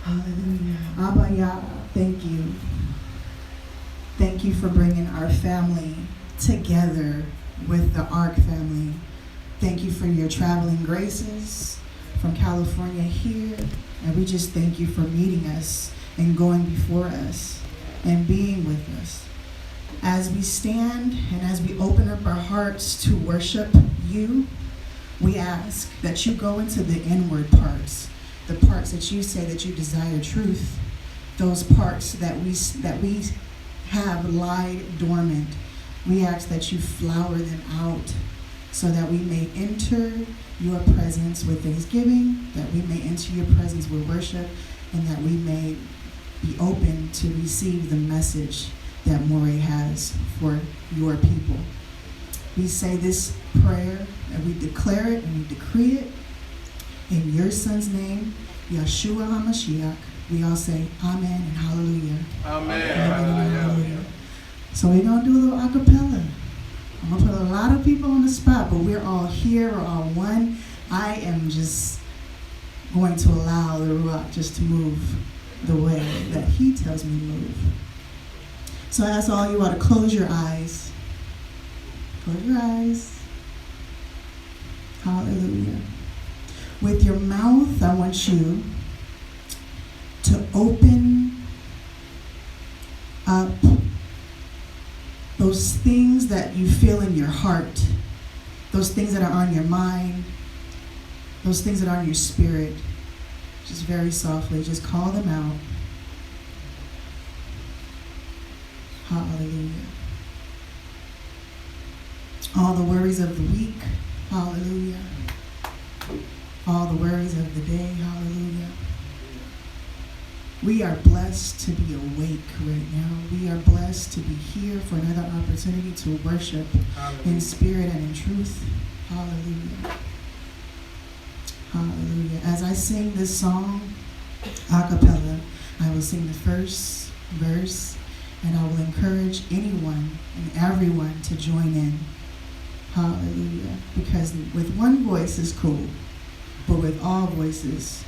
Hallelujah. Abba Yah, thank you. Thank you for bringing our family together with the Ark family. Thank you for your traveling graces from California here. And we just thank you for meeting us and going before us and being with us. As we stand and as we open up our hearts to worship you, we ask that you go into the inward parts, the parts that you say that you desire truth, those parts that we have lie dormant. We ask that you flower them out so that we may enter your presence with thanksgiving, that we may enter your presence with worship, and that we may be open to receive the message that Moray has for your people. We say this prayer and we declare it and we decree it in your son's name, Yeshua HaMashiach. We all say amen and hallelujah. Amen. Amen and hallelujah. So we're going to do a little a cappella. I'm going to put a lot of people on the spot, but we're all here, we're all one. I am just going to allow the Ruach just to move the way that he tells me to move. So I ask all you all to close your eyes. Close your eyes. Hallelujah. With your mouth, I want you to open up those things that you feel in your heart, those things that are on your mind, those things that are in your spirit. Just very softly, just call them out. Hallelujah. All the worries of the week, hallelujah. All the worries of the day, hallelujah. We are blessed to be awake right now. We are blessed to be here for another opportunity to worship in spirit and in truth. Hallelujah. Hallelujah. As I sing this song a cappella, I will sing the first verse, and I will encourage anyone and everyone to join in. Hallelujah. Because with one voice is cool, but with all voices,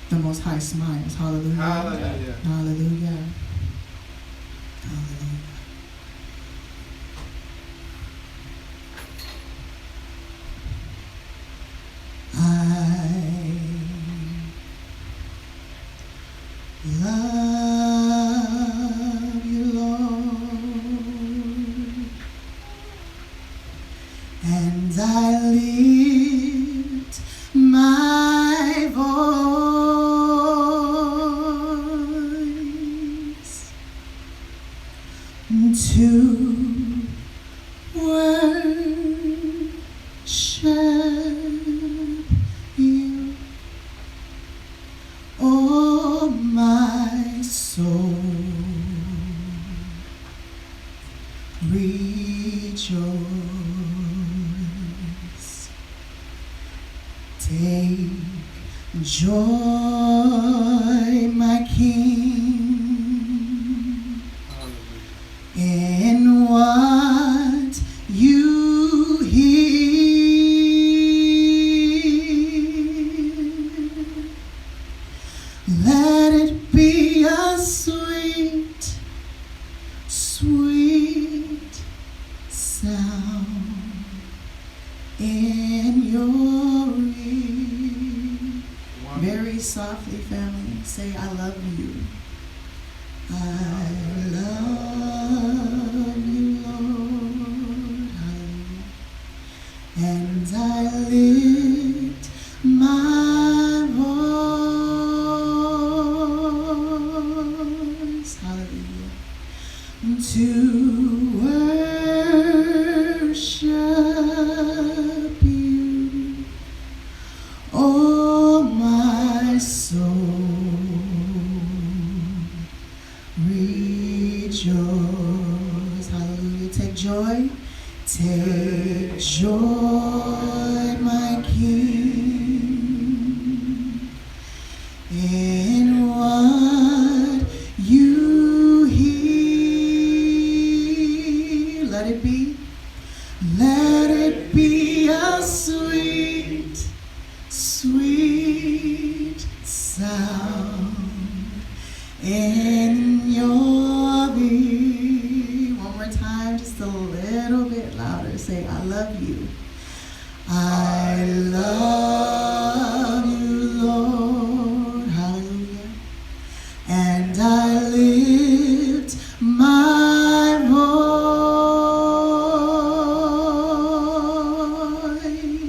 the Most High smiles. Hallelujah. Hallelujah. Hallelujah. Hallelujah. I love you, Lord, and I lift my voice to worship you, oh my soul, rejoice. Take joy, my King, in what you hear. Let it be a sweet, sweet sound in your ear. Very softly, family, say, I love you. I love you, Lord. Hallelujah. And I lift my voice, hallelujah, to worship you, oh my soul, rejoice. Hallelujah. Take joy. Take joy, my King, in what you hear. Let it be. Let it be a sweet, sweet sound in your ear. One more time, just a little bit louder. Say, I love you. I love you, Lord. Hallelujah. And I lift my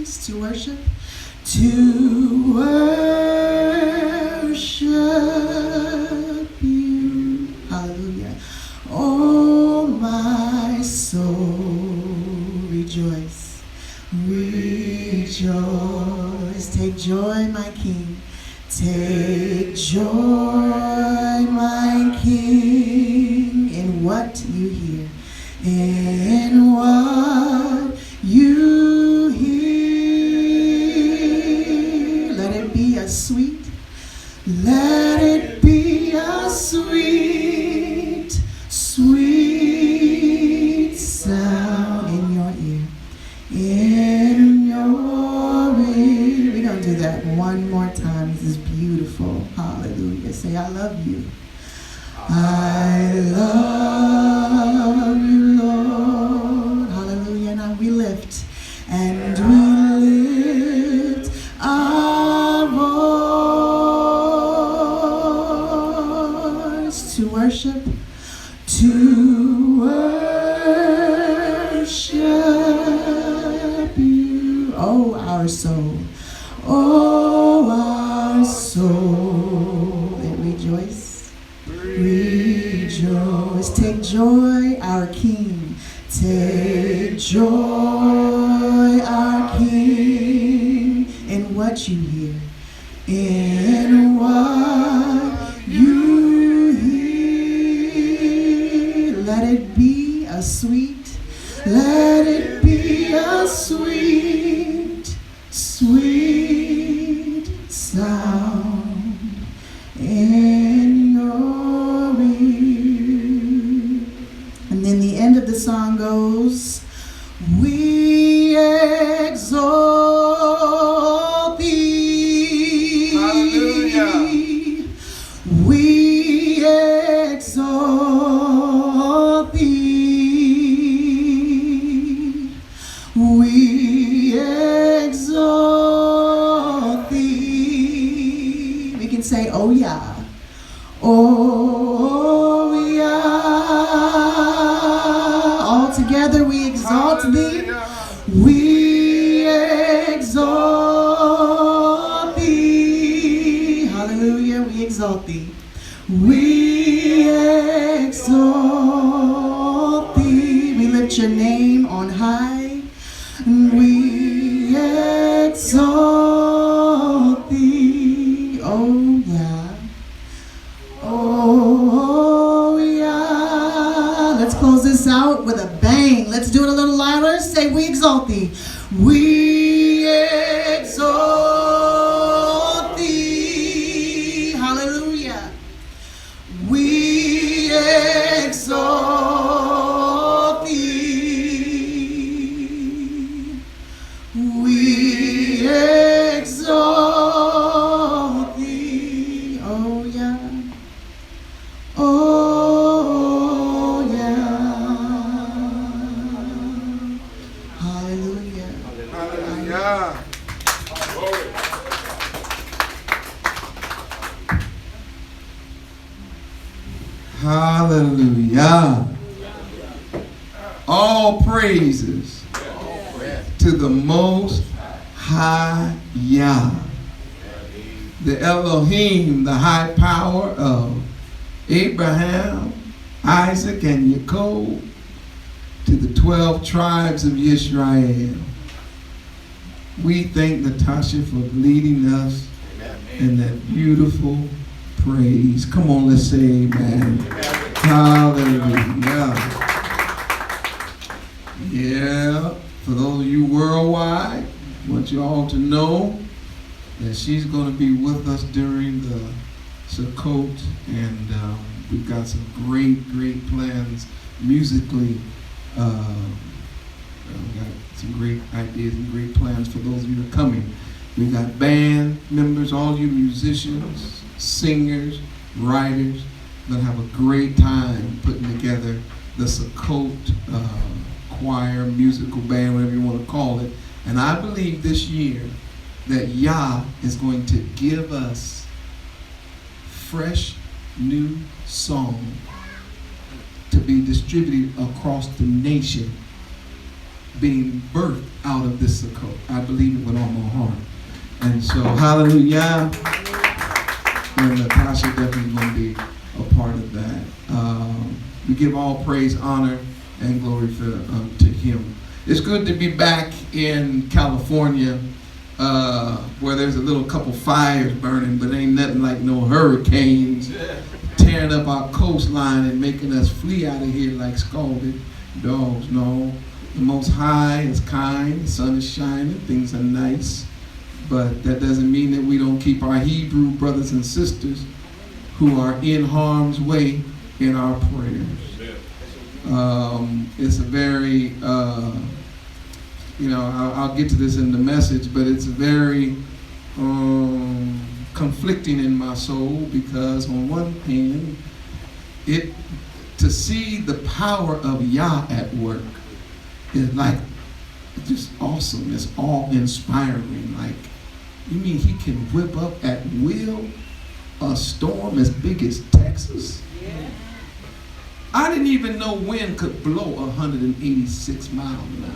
voice to worship, to worship you. Hallelujah. Oh, my soul, rejoice, rejoice. Take joy, my King. Take joy, my King, in what you hear, in what you hear. Let it be a sweet, let it be a sweet, sweet sound in your ear, in your ear. We're going to do that one more time. This is beautiful. Hallelujah. Say, I love you. I love you, Lord. Hallelujah. Now we lift, and we lift our voice to worship, to worship you. Oh, our soul. Oh, our soul, and rejoice, rejoice. Take joy, our King. Take joy, our King, in what you hear, in what you hear. Let it be a sweet, let it be a sweet, sweet sound in your ear. And then the end of the song goes, we exalt thee. Hallelujah. We exalt thee. We exalt thee. We can say, oh yeah. Oh yeah. All together we exalt thee. We exalt thee. Hallelujah. We exalt thee. We exalt thee. We lift your name on high. We exalt thee. Oh yeah. Oh yeah. Let's close this out with a bang. Let's do it a little louder. Say, we exalt thee. We exalt thee. Hallelujah. We exalt thee. We exalt thee. Oh yeah. Oh yeah. Hallelujah. Hallelujah. Hallelujah. All praises to the Most High Yah, the Elohim, the high power of Abraham, Isaac, and Jacob, to the 12 tribes of Israel. We thank Natasha for leading us in that beautiful praise. Come on, let's say amen. Hallelujah. Yeah, for those of you worldwide, I want you all to know that she's going to be with us during the Sukkot, and we've got some great plans musically. We've got some great ideas and great plans for those of you who are coming. We've got band members, all you musicians, singers, writers. Going to have a great time putting together the Sukkot choir, musical band, whatever you want to call it. And I believe this year that Yah is going to give us fresh new song to be distributed across the nation, being birthed out of this Sukkot. I believe it with all my heart. And so, hallelujah. And Natasha definitely going to be a part of that. We give all praise, honor, and glory to him. It's good to be back in California, where there's a little couple fires burning, but ain't nothing like no hurricanes tearing up our coastline and making us flee out of here like scalded dogs. No, the Most High is kind, the sun is shining, things are nice, but that doesn't mean that we don't keep our Hebrew brothers and sisters who are in harm's way in our prayers. It's a very, I'll get to this in the message, but it's very conflicting in my soul, because on one hand, to see the power of Yah at work is like just awesome. It's awe-inspiring. Like, you mean he can whip up at will a storm as big as Texas? Yeah. I didn't even know wind could blow 186 miles an hour.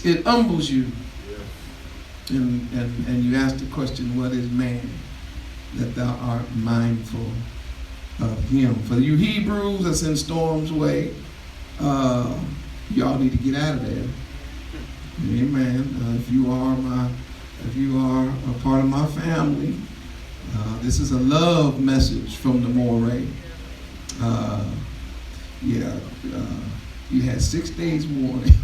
It humbles you. And you ask the question, what is man that thou art mindful of him? For you Hebrews that's in storm's way, y'all need to get out of there. Amen. If you are a part of my family, this is a love message from the Moray. You had 6 days warning.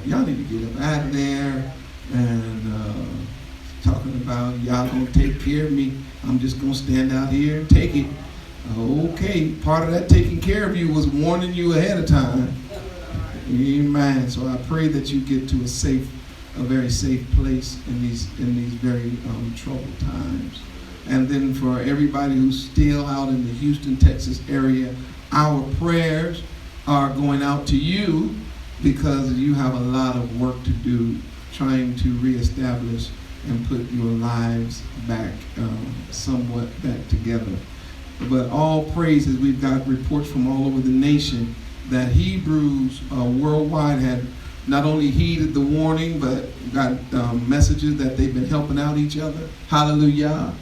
Y'all need to get up out of there and talking about y'all gonna take care of me. I'm just gonna stand out here and take it. Okay, part of that taking care of you was warning you ahead of time. Amen. So I pray that you get to a very safe place in these very troubled times. And then for everybody who's still out in the Houston, Texas area, our prayers are going out to you, because you have a lot of work to do trying to reestablish and put your lives back, somewhat back together. But all praises, we've got reports from all over the nation that Hebrews worldwide had not only heeded the warning, but got messages that they've been helping out each other. Hallelujah.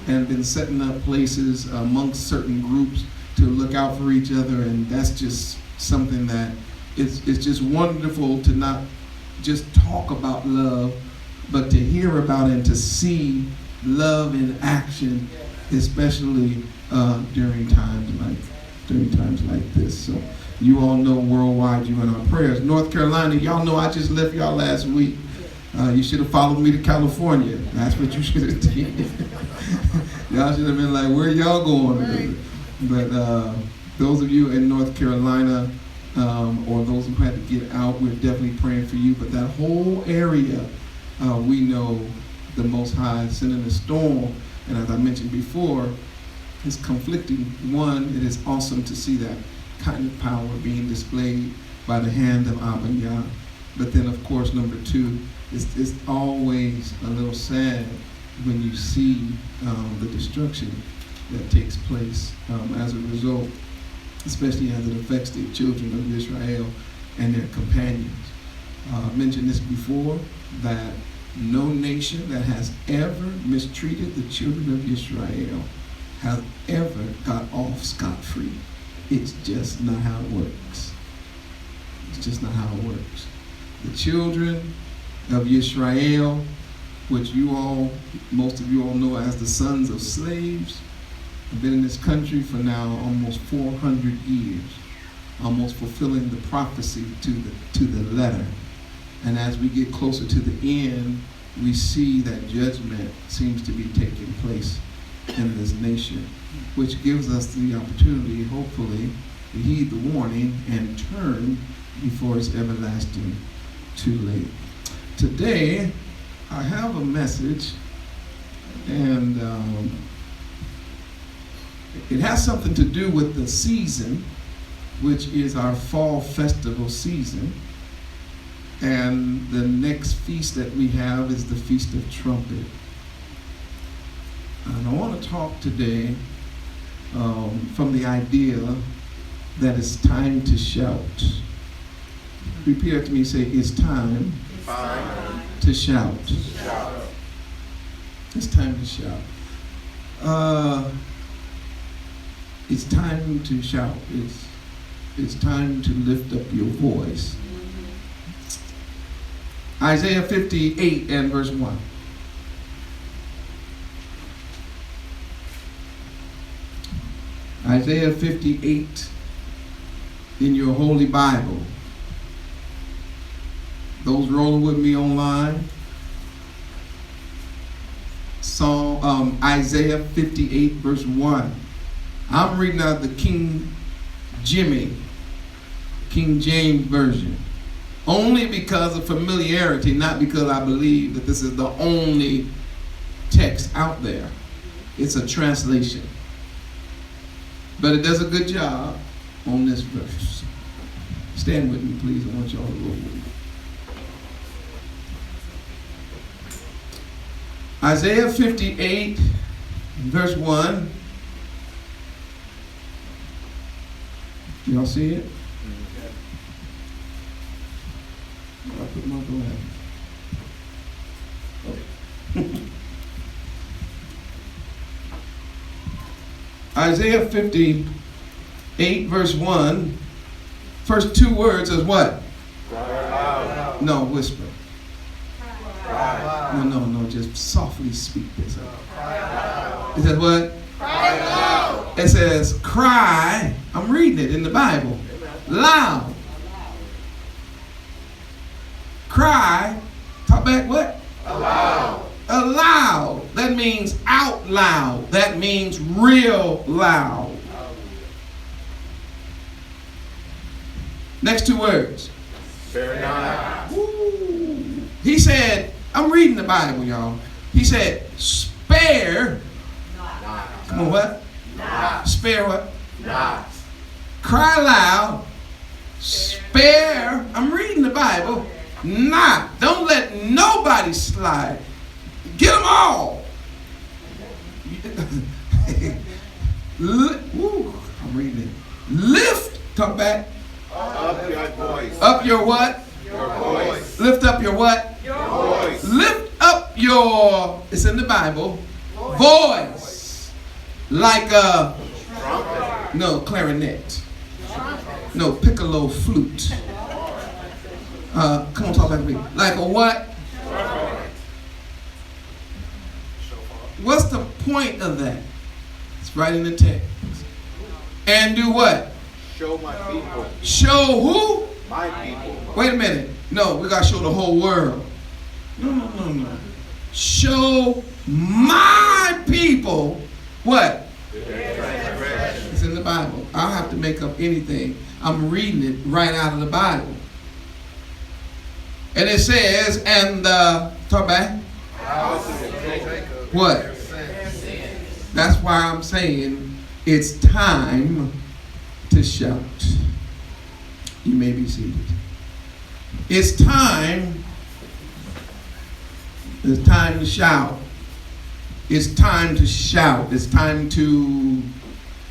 And been setting up places amongst certain groups to look out for each other. And that's just something that it's just wonderful to not just talk about love, but to hear about and to see love in action, especially during times like this. So you all know worldwide you're in our prayers. North Carolina, y'all know I just left y'all last week. You should have followed me to California. That's what you should have did. Y'all should have been like, where y'all going? Right. But those of you in North Carolina, or those who had to get out, we're definitely praying for you. But that whole area, we know the Most High is sending a storm. And as I mentioned before, it's conflicting. One, it is awesome to see that kind of power being displayed by the hand of Abba Yah. But then, of course, number two, it's always a little sad when you see the destruction that takes place as a result, especially as it affects the children of Israel and their companions. I mentioned this before, that no nation that has ever mistreated the children of Israel has ever got off scot-free. It's just not how it works. It's just not how it works. The children of Israel, which most of you all know as the sons of slaves, have been in this country for now almost 400 years, almost fulfilling the prophecy to the letter. And as we get closer to the end, we see that judgment seems to be taking place in this nation, which gives us the opportunity, hopefully, to heed the warning and turn before it's everlasting too late. Today, I have a message And it has something to do with the season, which is our fall festival season. And the next feast that we have is the Feast of Trumpet. And I want to talk today from the idea that it's time to shout. Repeat after me, say, it's time to shout. It's time to shout. It's time to shout. It's time to lift up your voice. Isaiah 58 and verse 1. Isaiah 58 in your Holy Bible. Those rolling with me online, Isaiah 58 verse 1. I'm reading out the King James Version. Only because of familiarity, not because I believe that this is the only text out there. It's a translation. But it does a good job on this verse. Stand with me, please. I want y'all to roll with me. Isaiah 58, verse 1. Y'all see it? I put my glasses. Isaiah 58, verse 1. First two words is what? Cry. No, whisper. Cry. No, just softly speak this. It says what? Cry loud. It says cry. I'm reading it in the Bible. Loud. Cry. Talk back what? Aloud. Aloud. That means out loud. That means real loud. Next two words. Spare not. Ooh. He said, I'm reading the Bible, y'all. He said, spare. Not. Come on, what? Not. Spare what? Not. Cry loud. Spare. I'm reading the Bible. Not. Don't let nobody slide. Get them all. Ooh, I'm reading it. Lift. Talk back. Up your voice. Up your what? Your voice. Lift up your what? Your voice. Lift up your, it's in the Bible, voice. Like a trumpet. No, clarinet. No, piccolo flute. Come on, talk back to me. Like a what? What's the point of that? It's right in the text. And do what? Show my people. Show who? My people. Wait a minute. No, we got to show the whole world. No. Show my people what? It's in the Bible. I don't have to make up anything. I'm reading it right out of the Bible. And it says, and talk back. What? That's why I'm saying it's time to shout. You may be seated. It's time to shout. It's time to shout. It's time to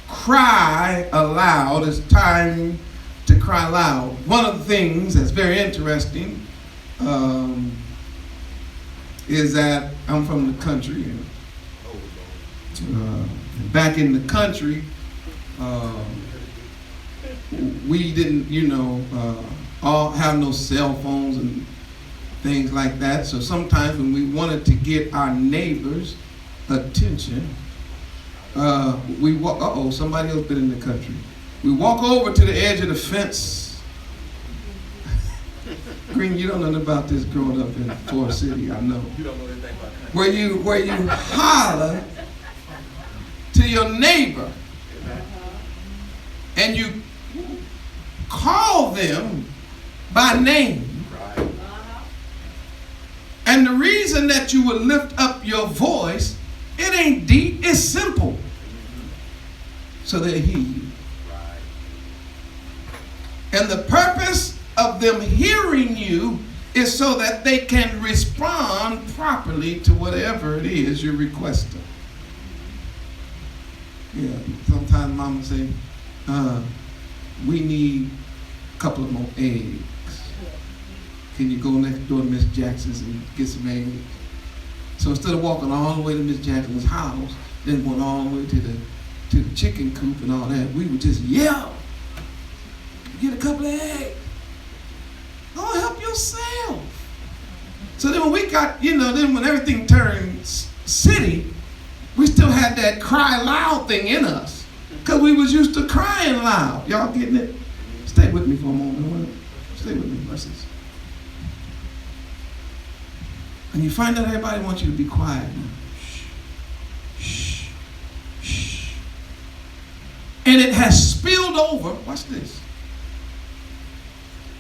cry aloud. It's time to cry loud. One of the things that's very interesting is that I'm from the country. Back in the country, we didn't, all have no cell phones and things like that. So sometimes when we wanted to get our neighbors' attention, we walk. Somebody else been in the country. We walk over to the edge of the fence. Green, you don't know nothing about this growing up in Forest City, I know. You don't know anything about that. Where you holler to your neighbor and you call them by name. And the reason that you would lift up your voice It ain't deep, it's simple. So they hear you. And the purpose of them hearing you is so that they can respond properly to whatever it is you're requesting. Yeah, sometimes mama say, we need a couple of more eggs. Can you go next door to Miss Jackson's and get some eggs? So instead of walking all the way to Miss Jackson's house, then going all the way to the chicken coop and all that, we would just yell, get a couple of eggs. Go help yourself. So then when we got, then when everything turned city, we still had that cry loud thing in us. Because we was used to crying loud. Y'all getting it? Stay with me for a moment. Stay with me, verses. And you find out everybody wants you to be quiet now. Shh. Shh. Shh. And it has spilled over, watch this,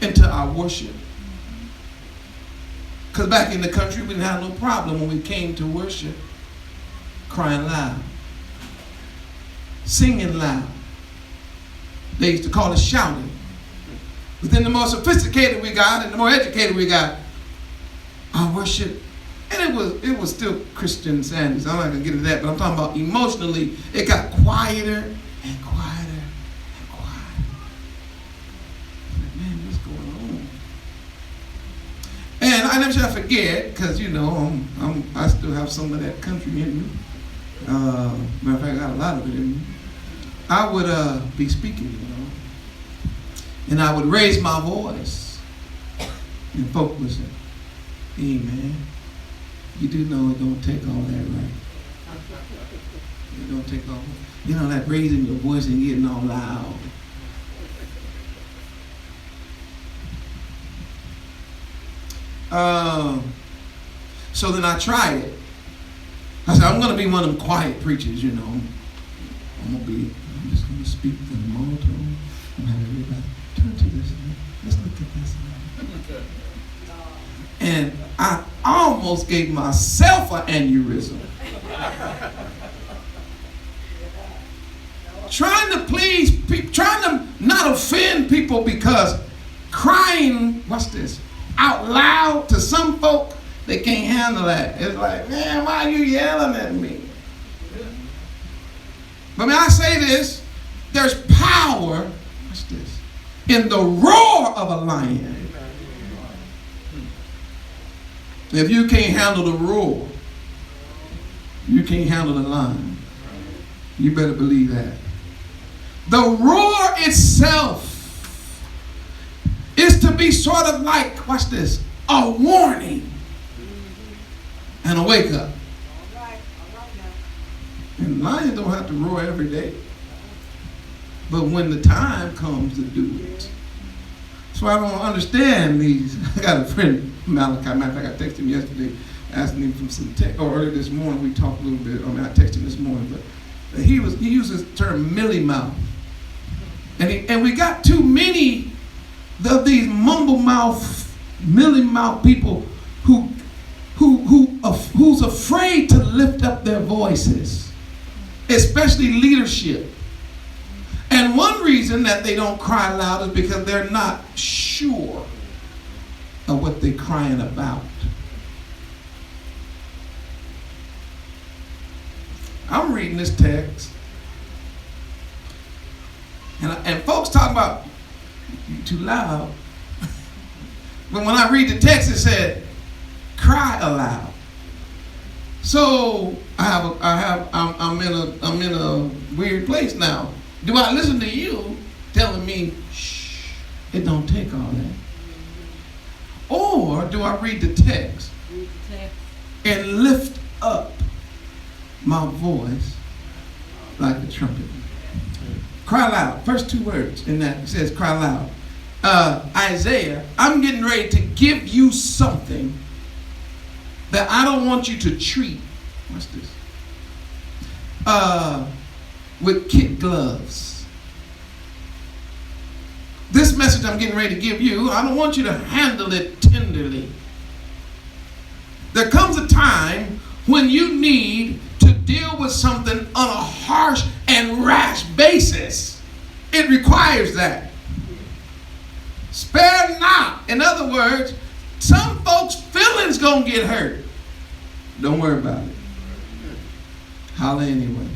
into our worship. Because back in the country, we didn't have no problem when we came to worship crying loud, singing loud. They used to call it shouting. But then the more sophisticated we got and the more educated we got, our worship, and it was still Christian Sanders. I'm not going to get into that, but I'm talking about emotionally, it got quieter and quieter and quieter. Like, man, what's going on? And I never shall forget, because, I still have some of that country in me. Matter of fact, I got a lot of it in me. I would be speaking, and I would raise my voice, and folk would say, hey, man, you do know it don't take all that, right? It don't take all that raising your voice and getting all loud. So then I tried it. I said, I'm going to be one of them quiet preachers, I'm just going to speak in a monotone. I'm going to have everybody turn to this. Let's look at this. And I almost gave myself an aneurysm. Trying to please people, trying to not offend people, because crying, watch this, out loud to some folk, they can't handle that. It's like, man, why are you yelling at me? But may I say this, there's power, watch this, in the roar of a lion. If you can't handle the roar, you can't handle the lion. You better believe that. The roar itself is to be sort of like, watch this, a warning and a wake up. And lions don't have to roar every day. But when the time comes to do it. So I don't understand these. I got a friend, Malachi, matter of fact, I texted him yesterday, asking him for some text, or earlier this morning, we talked a little bit, I texted him this morning, but he uses the term millie mouth. And we got too many of these mumble mouth, millie mouth people who's afraid to lift up their voices, especially leadership. And one reason that they don't cry loud is because they're not sure of what they're crying about. I'm reading this text, and folks talking about you too loud. But when I read the text, it said, cry aloud. So I'm in a weird place now. Do I listen to you telling me, shh, it don't take all that? Or do I read the text and lift up my voice like a trumpet? Cry loud. First two words in that, it says cry loud. Isaiah, I'm getting ready to give you something that I don't want you to treat. What's this? With kid gloves. This message I'm getting ready to give you, I don't want you to handle it tenderly. There comes a time when you need to deal with something on a harsh and rash basis. It requires that. Spare not. In other words, some folks' feelings gonna get hurt. Don't worry about it. Holla anyway.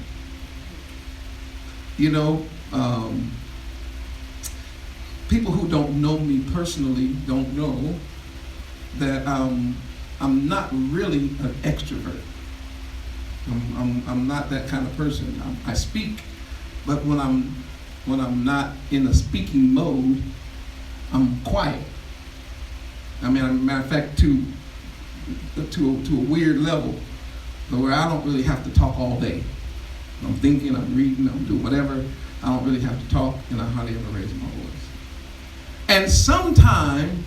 You know, people who don't know me personally don't know that I'm not really an extrovert. I'm not that kind of person. I speak, but when I'm not in a speaking mode, I'm quiet. I mean, as a matter of fact, to a weird level, where I don't really have to talk all day. I'm thinking, I'm reading, I'm doing whatever. I don't really have to talk, and I hardly ever raise my voice. And sometimes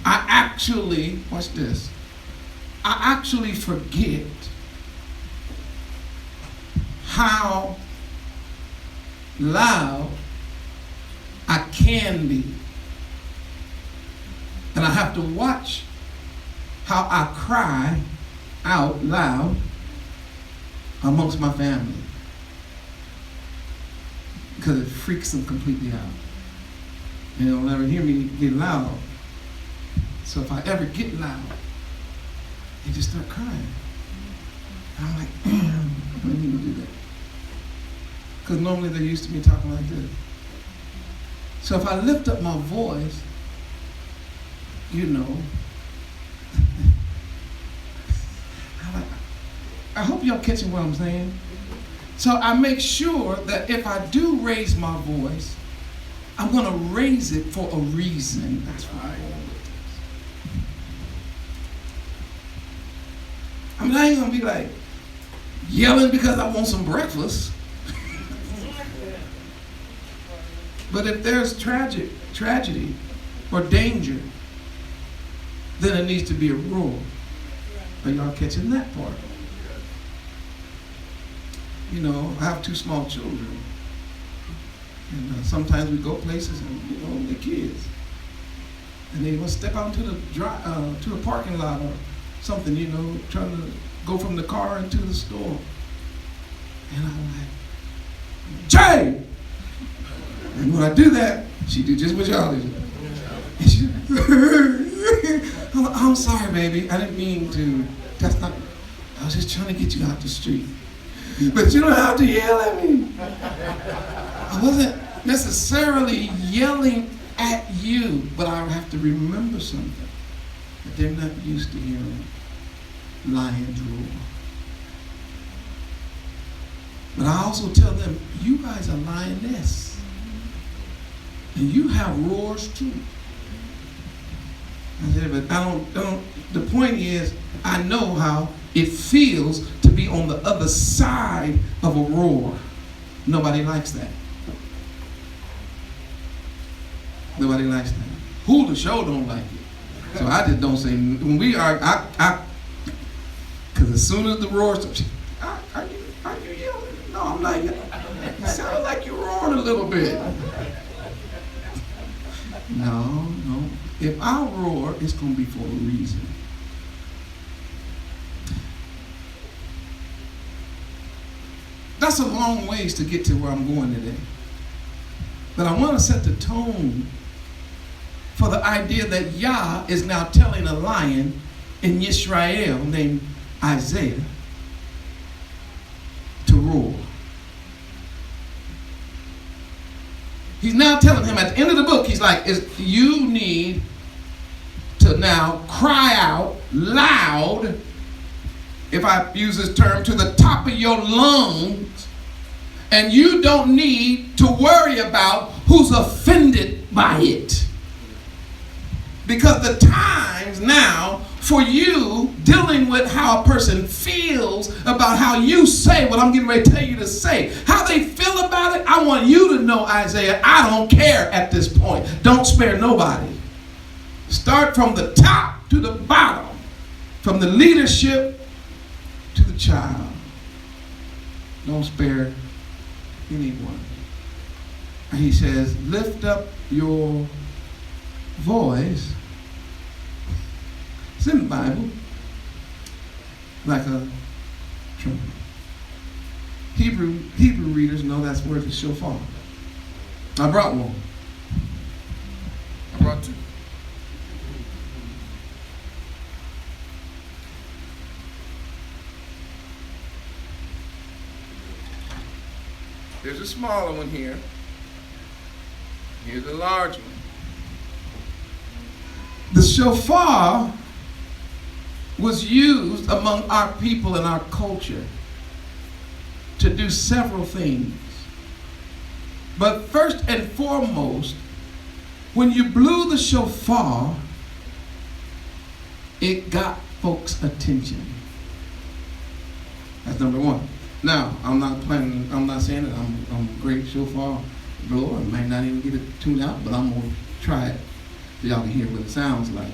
I actually, watch this, I actually forget how loud I can be. And I have to watch how I cry out loud amongst my family, because it freaks them completely out. And they'll never hear me get loud. So if I ever get loud, they just start crying. And I'm like, I don't need to do that. Because normally they're used to me talking like this. So if I lift up my voice, you know, I hope y'all catching what I'm saying. So I make sure that if I do raise my voice, I'm going to raise it for a reason. That's why I'm going with this. I mean, I ain't going to be like yelling because I want some breakfast. But if there's tragedy or danger, then it needs to be a roar. Are y'all catching that part? You know, I have 2 small children. And sometimes we go places and, you know, they're kids. And they want to step out into to the parking lot or something, you know, trying to go from the car into the store. And I'm like, Jay! And when I do that, she do just what y'all do. And she, I'm sorry, baby. I didn't mean to. That's not, I was just trying to get you out the street. But you don't have to yell at me. I wasn't necessarily yelling at you, but I have to remember something. That they're not used to hearing lions roar. But I also tell them, you guys are lioness. And you have roars too. I said, but I don't, the point is, I know how it feels to be on the other side of a roar. Nobody likes that. Nobody likes that. Who the show don't like it? So I just don't say, when we are, because as soon as the roar starts, are you yelling? No, I'm not yelling. It sounds like you're roaring a little bit. No. If I roar, it's going to be for a reason. That's a long ways to get to where I'm going today. But I want to set the tone for the idea that Yah is now telling a lion in Israel named Isaiah to roar. He's now telling him at the end of the book, he's like, you need to now cry out loud, if I use this term, to the top of your lungs, and you don't need to worry about who's offended by it. Because the times now for you dealing with how a person feels about how you say what I'm getting ready to tell you to say, how they feel about it, I want you to know, Isaiah, I don't care at this point. Don't spare nobody. Start from the top to the bottom, from the leadership to the child. Don't spare anyone. And he says, lift up your voice. It's in the Bible. Like a trumpet. Hebrew readers know that's word for shofar. I brought one. I brought two. There's a smaller one here. Here's a large one. The shofar was used among our people and our culture to do several things. But first and foremost, when you blew the shofar, it got folks' attention. That's number one. Now, I'm not saying that I'm a great shofar blower. I might not even get it tuned out, but I'm gonna try it so y'all can hear what it sounds like.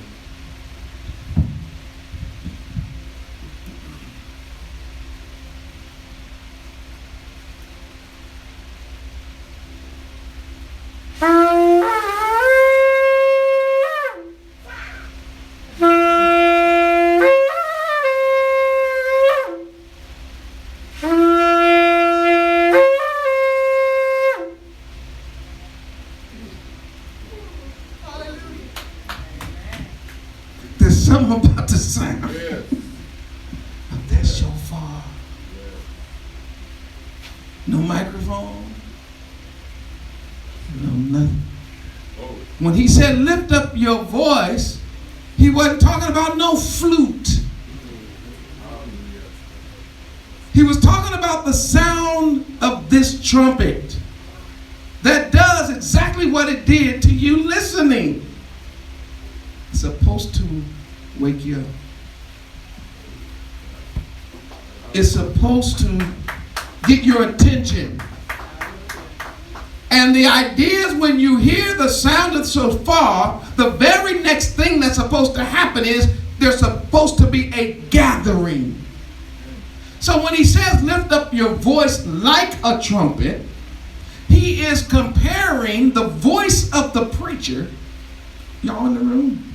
There's something about the sound of that shofar. No microphone, no nothing. When he said lift up your voice, he wasn't talking about no flute. He was talking about the sound of this trumpet that does exactly what it did to you listening. It's supposed to wake you up. It's supposed to get your attention. And the idea is when you hear the sound of shofar, the very next thing that's supposed to happen is there's supposed to be a gathering. So when he says lift up your voice like a trumpet, he is comparing the voice of the preacher, y'all in the room,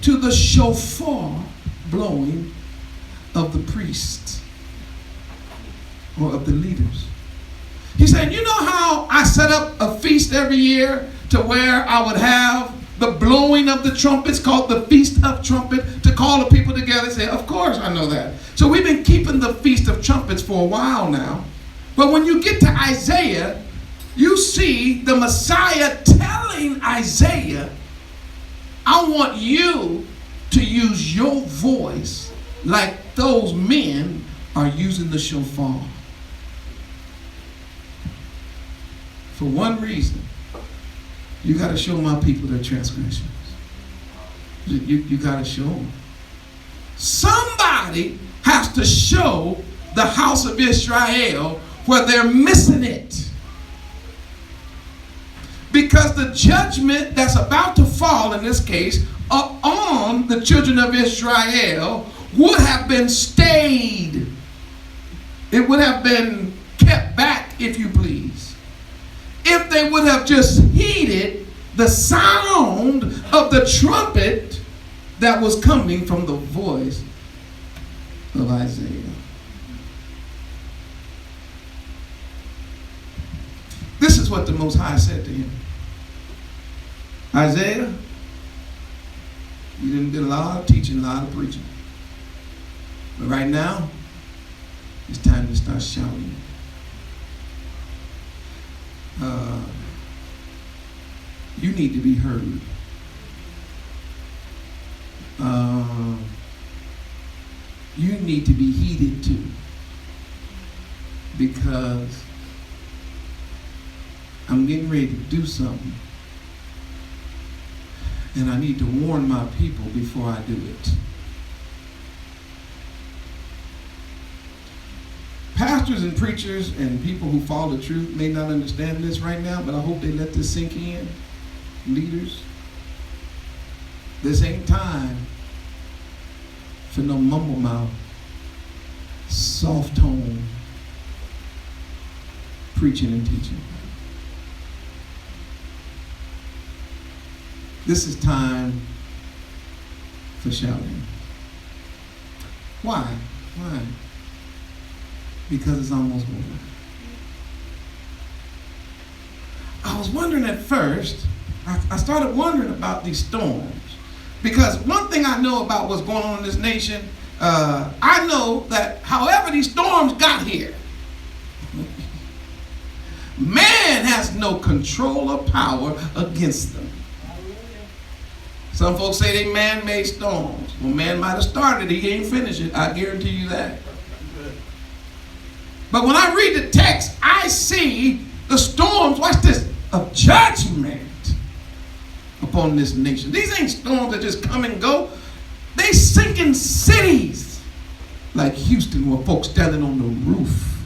to the shofar blowing of the priests or of the leaders. He said, you know how I set up a feast every year to where I would have the blowing of the trumpets called the Feast of Trumpet to call the people together and say, of course I know that. So we've been keeping the Feast of Trumpets for a while now. But when you get to Isaiah, you see the Messiah telling Isaiah, I want you to use your voice like those men are using the shofar. For one reason, you got to show my people their transgressions. You got to show them. Somebody has to show the house of Israel where they're missing it. Because the judgment that's about to fall in this case upon the children of Israel would have been stayed. It would have been kept back, if you please, if they would have just heeded the sound of the trumpet that was coming from the voice of Isaiah. This is what the Most High said to him. Isaiah, you didn't do a lot of teaching, a lot of preaching. But right now, it's time to start shouting. You need to be heard. You need to be heeded too. Because I'm getting ready to do something. And I need to warn my people before I do it. Pastors and preachers and people who follow the truth may not understand this right now, but I hope they let this sink in. Leaders, this ain't time for no mumble mouth, soft tone preaching and teaching. This is time for shouting. Why? Why? Because it's almost over. I was wondering at first, I started wondering about these storms. Because one thing I know about what's going on in this nation, I know that however these storms got here, man has no control or power against them. Some folks say they man-made storms. Well, man might have started it, he ain't finished it. I guarantee you that. But when I read the text, I see the storms, watch this, of judgment upon this nation. These ain't storms that just come and go. They sinking cities like Houston, where folks standing on the roof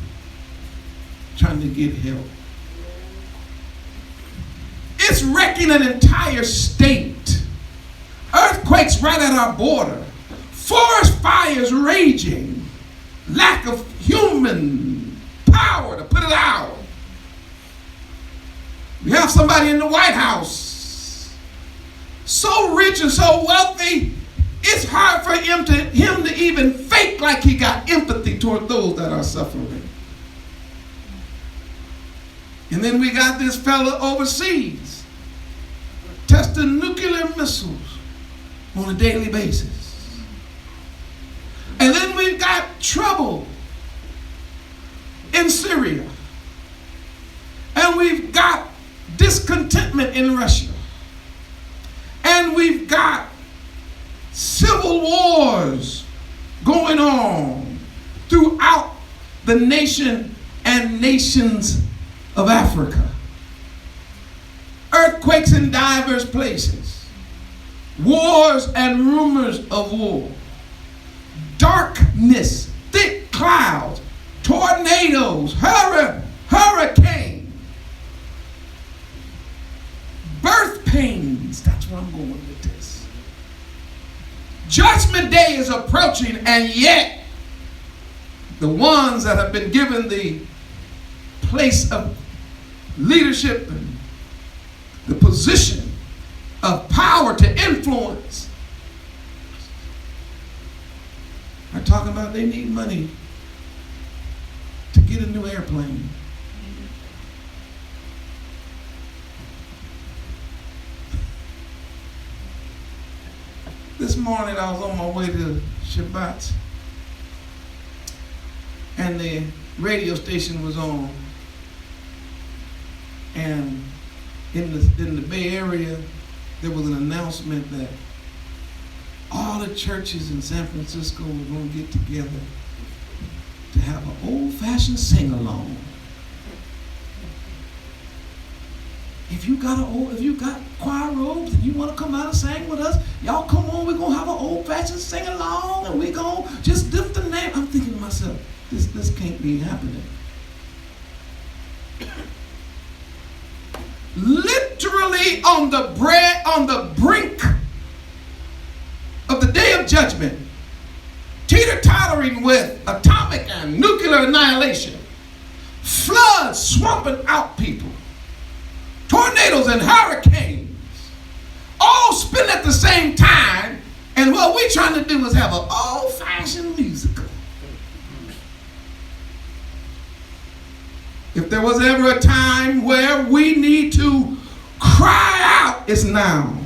trying to get help. It's wrecking an entire state. Earthquakes right at our border. Forest fires raging. Lack of human power to put it out. We have somebody in the White House so rich and so wealthy, it's hard for him to even fake like he got empathy toward those that are suffering. And then we got this fella overseas testing nuclear missiles on a daily basis. And then we've got trouble in Syria. And we've got discontentment in Russia. And we've got civil wars going on throughout the nation and nations of Africa. Earthquakes in diverse places. Wars and rumors of war. Darkness, thick clouds, tornadoes, hurricane, birth pains. That's where I'm going with this. Judgment Day is approaching, and yet the ones that have been given the place of leadership and the position of power to influence are talking about they need money to get a new airplane. This morning I was on my way to Shabbat, and the radio station was on, and in the Bay Area there was an announcement that all the churches in San Francisco were going to get together to have an old-fashioned sing-along. If you got choir robes and you want to come out and sing with us, y'all come on, we're going to have an old-fashioned sing-along, and we're going to just lift the name. I'm thinking to myself, this can't be happening. Literally on the brink of the day of judgment, teeter-tottering with atomic and nuclear annihilation, floods swamping out people, tornadoes and hurricanes, all spin at the same time, and what we're trying to do is have an old-fashioned musical. If there was ever a time where we need to cry out, it's now.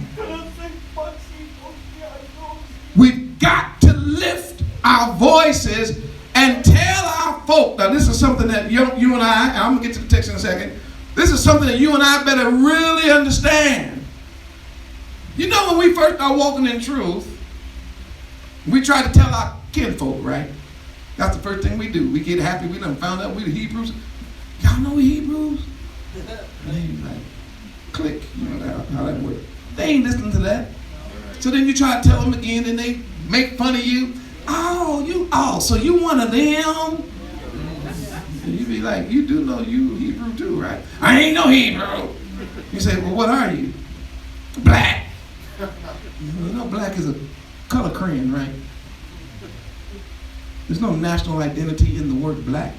We've got to lift our voices and tell our folk. Now, this is something that you and I'm going to get to the text in a second. This is something that you and I better really understand. You know, when we first start walking in truth, we try to tell our kinfolk, right? That's the first thing we do. We get happy. We done found out we the Hebrews. Y'all know we Hebrews? And they like, click. You know how that works. They ain't listening to that. So then you try to tell them again, and they make fun of you. So you one of them? And you be like, you do know you Hebrew too, right? I ain't no Hebrew. You say, well, what are you? Black. You know black is a color crayon, right? There's no national identity in the word black.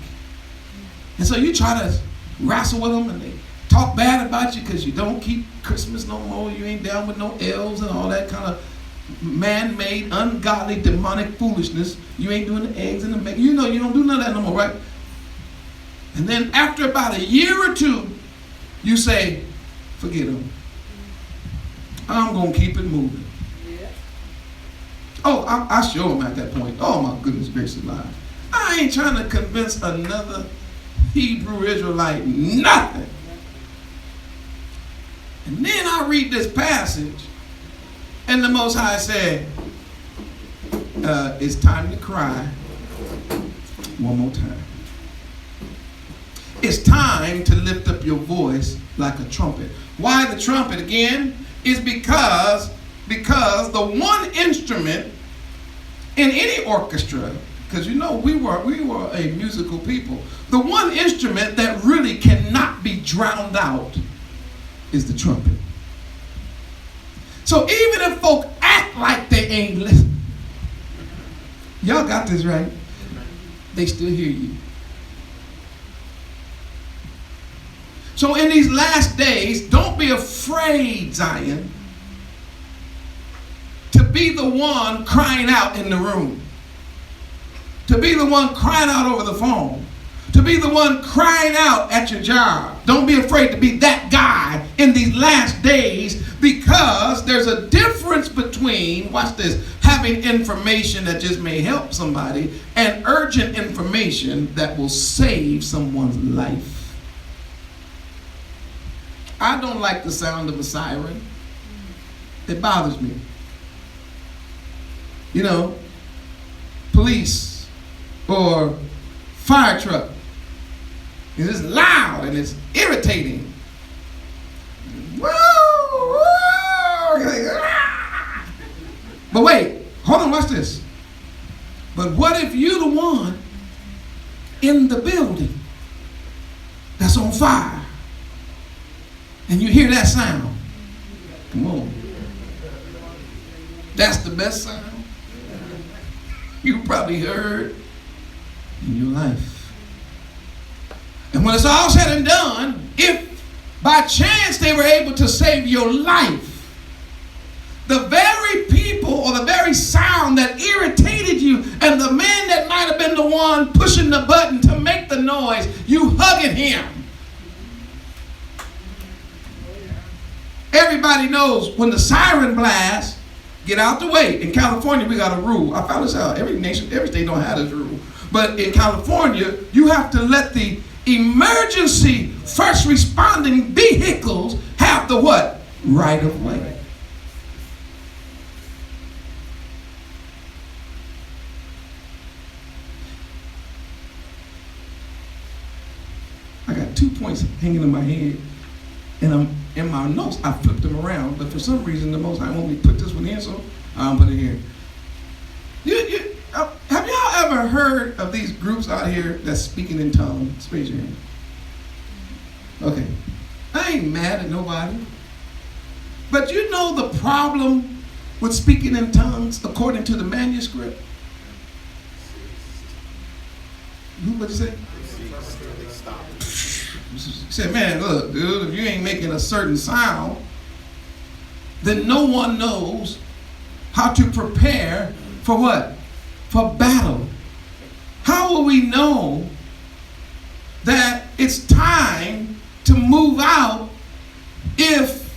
And so you try to wrestle with them, and they talk bad about you because you don't keep Christmas no more. You ain't down with no elves and all that kind of man-made, ungodly, demonic foolishness. You ain't doing the eggs and the bacon. You know you don't do none of that no more, right? And then after about a year or two, you say, forget them. I'm going to keep it moving. Oh, I show them at that point. Oh, my goodness gracious alive. I ain't trying to convince another Hebrew Israelite nothing. And then I read this passage, and the Most High said, it's time to cry one more time. It's time to lift up your voice like a trumpet. Why the trumpet again? Is because the one instrument in any orchestra, because you know we were a musical people, the one instrument that really cannot be drowned out is the trumpet. So even if folk act like they ain't listening, y'all got this right, they still hear you. So in these last days, don't be afraid, Zion, to be the one crying out in the room, to be the one crying out over the phone, to be the one crying out at your job. Don't be afraid to be that guy in these last days, because there's a difference between, watch this, having information that just may help somebody and urgent information that will save someone's life. I don't like the sound of a siren. It bothers me. You know, police or fire truck. It's loud and it's irritating. Woo, woo. But wait, hold on, watch this. But what if you're the one in the building that's on fire? And you hear that sound. Come on. That's the best sound you probably heard in your life. And when it's all said and done, if by chance they were able to save your life, the very people or the very sound that irritated you and the man that might have been the one pushing the button to make the noise, you hugging him. Everybody knows when the siren blasts, get out the way. In California, we got a rule. I found this out. Every nation, every state don't have this rule. But in California, you have to let the emergency first responding vehicles have the what? Right of way. I got 2 points hanging in my head, and I'm in my notes. I flipped them around, but for some reason, the Most High want me to put this one in, so I'll put it here. Have y'all ever heard of these groups out here that's speaking in tongues? Raise your hand. Okay. I ain't mad at nobody. But you know the problem with speaking in tongues according to the manuscript? What'd you say? They stop. He said, man, look, dude, if you ain't making a certain sound, then no one knows how to prepare for what? For battle. How will we know that it's time to move out if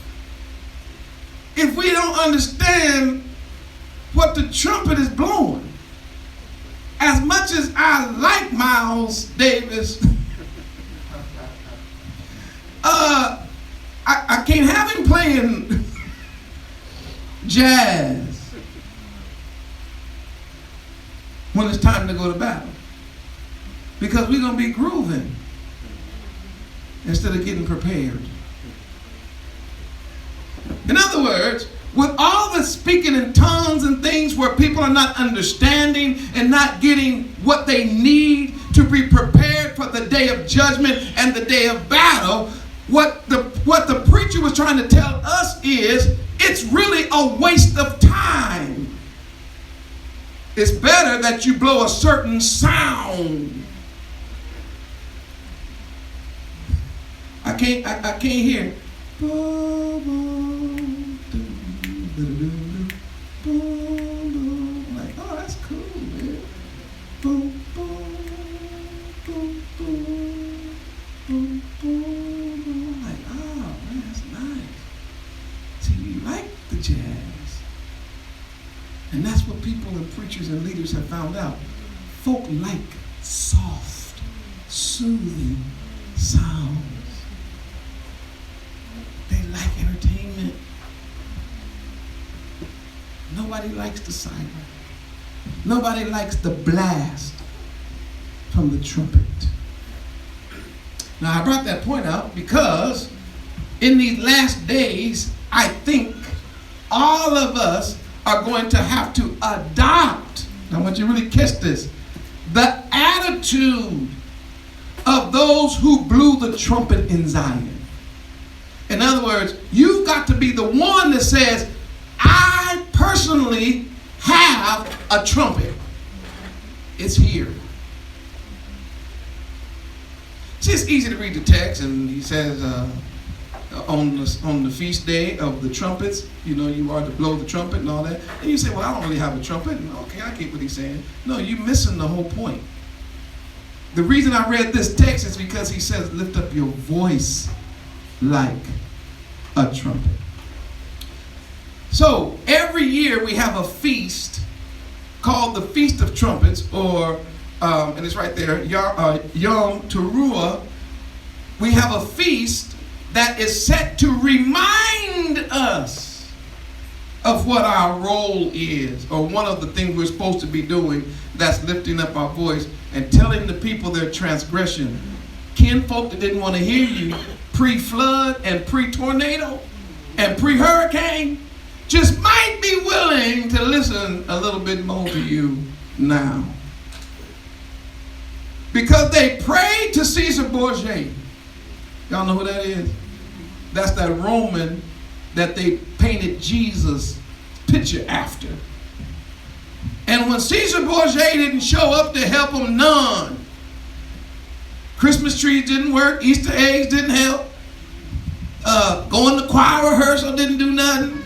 we don't understand what the trumpet is blowing? As much as I like Miles Davis, I can't have him playing jazz when it's time to go to battle, because we're going to be grooving instead of getting prepared. In other words, with all the speaking in tongues and things where people are not understanding and not getting what they need to be prepared for the day of judgment and the day of battle, what the preacher was trying to tell us is it's really a waste of time. It's better that you blow a certain sound. I can't hear. Like, oh, that's cool, man. Like, people and preachers and leaders have found out, folk like soft, soothing sounds. They like entertainment. Nobody likes the siren. Nobody likes the blast from the trumpet. Now, I brought that point out because in these last days, I think all of us are going to have to adopt, I want you to really catch this, the attitude of those who blew the trumpet in Zion. In other words, you've got to be the one that says, I personally have a trumpet. It's here. See, it's easy to read the text, and he says, on the feast day of the trumpets, you are to blow the trumpet and all that. And you say, well, I don't really have a trumpet. And okay, I get what he's saying. No, you're missing the whole point. The reason I read this text is because he says, lift up your voice like a trumpet. So every year we have a feast called the Feast of Trumpets, or and it's right there, Yom Teruah. We have a feast that is set to remind us of what our role is, or one of the things we're supposed to be doing, that's lifting up our voice and telling the people their transgression. Kinfolk that didn't want to hear you pre-flood and pre-tornado and pre-hurricane just might be willing to listen a little bit more to you now. Because they prayed to Caesar Borgia. Y'all know who that is? That's that Roman that they painted Jesus' picture after. And when Caesar Borgia didn't show up to help them, none. Christmas trees didn't work. Easter eggs didn't help. Going to choir rehearsal didn't do nothing.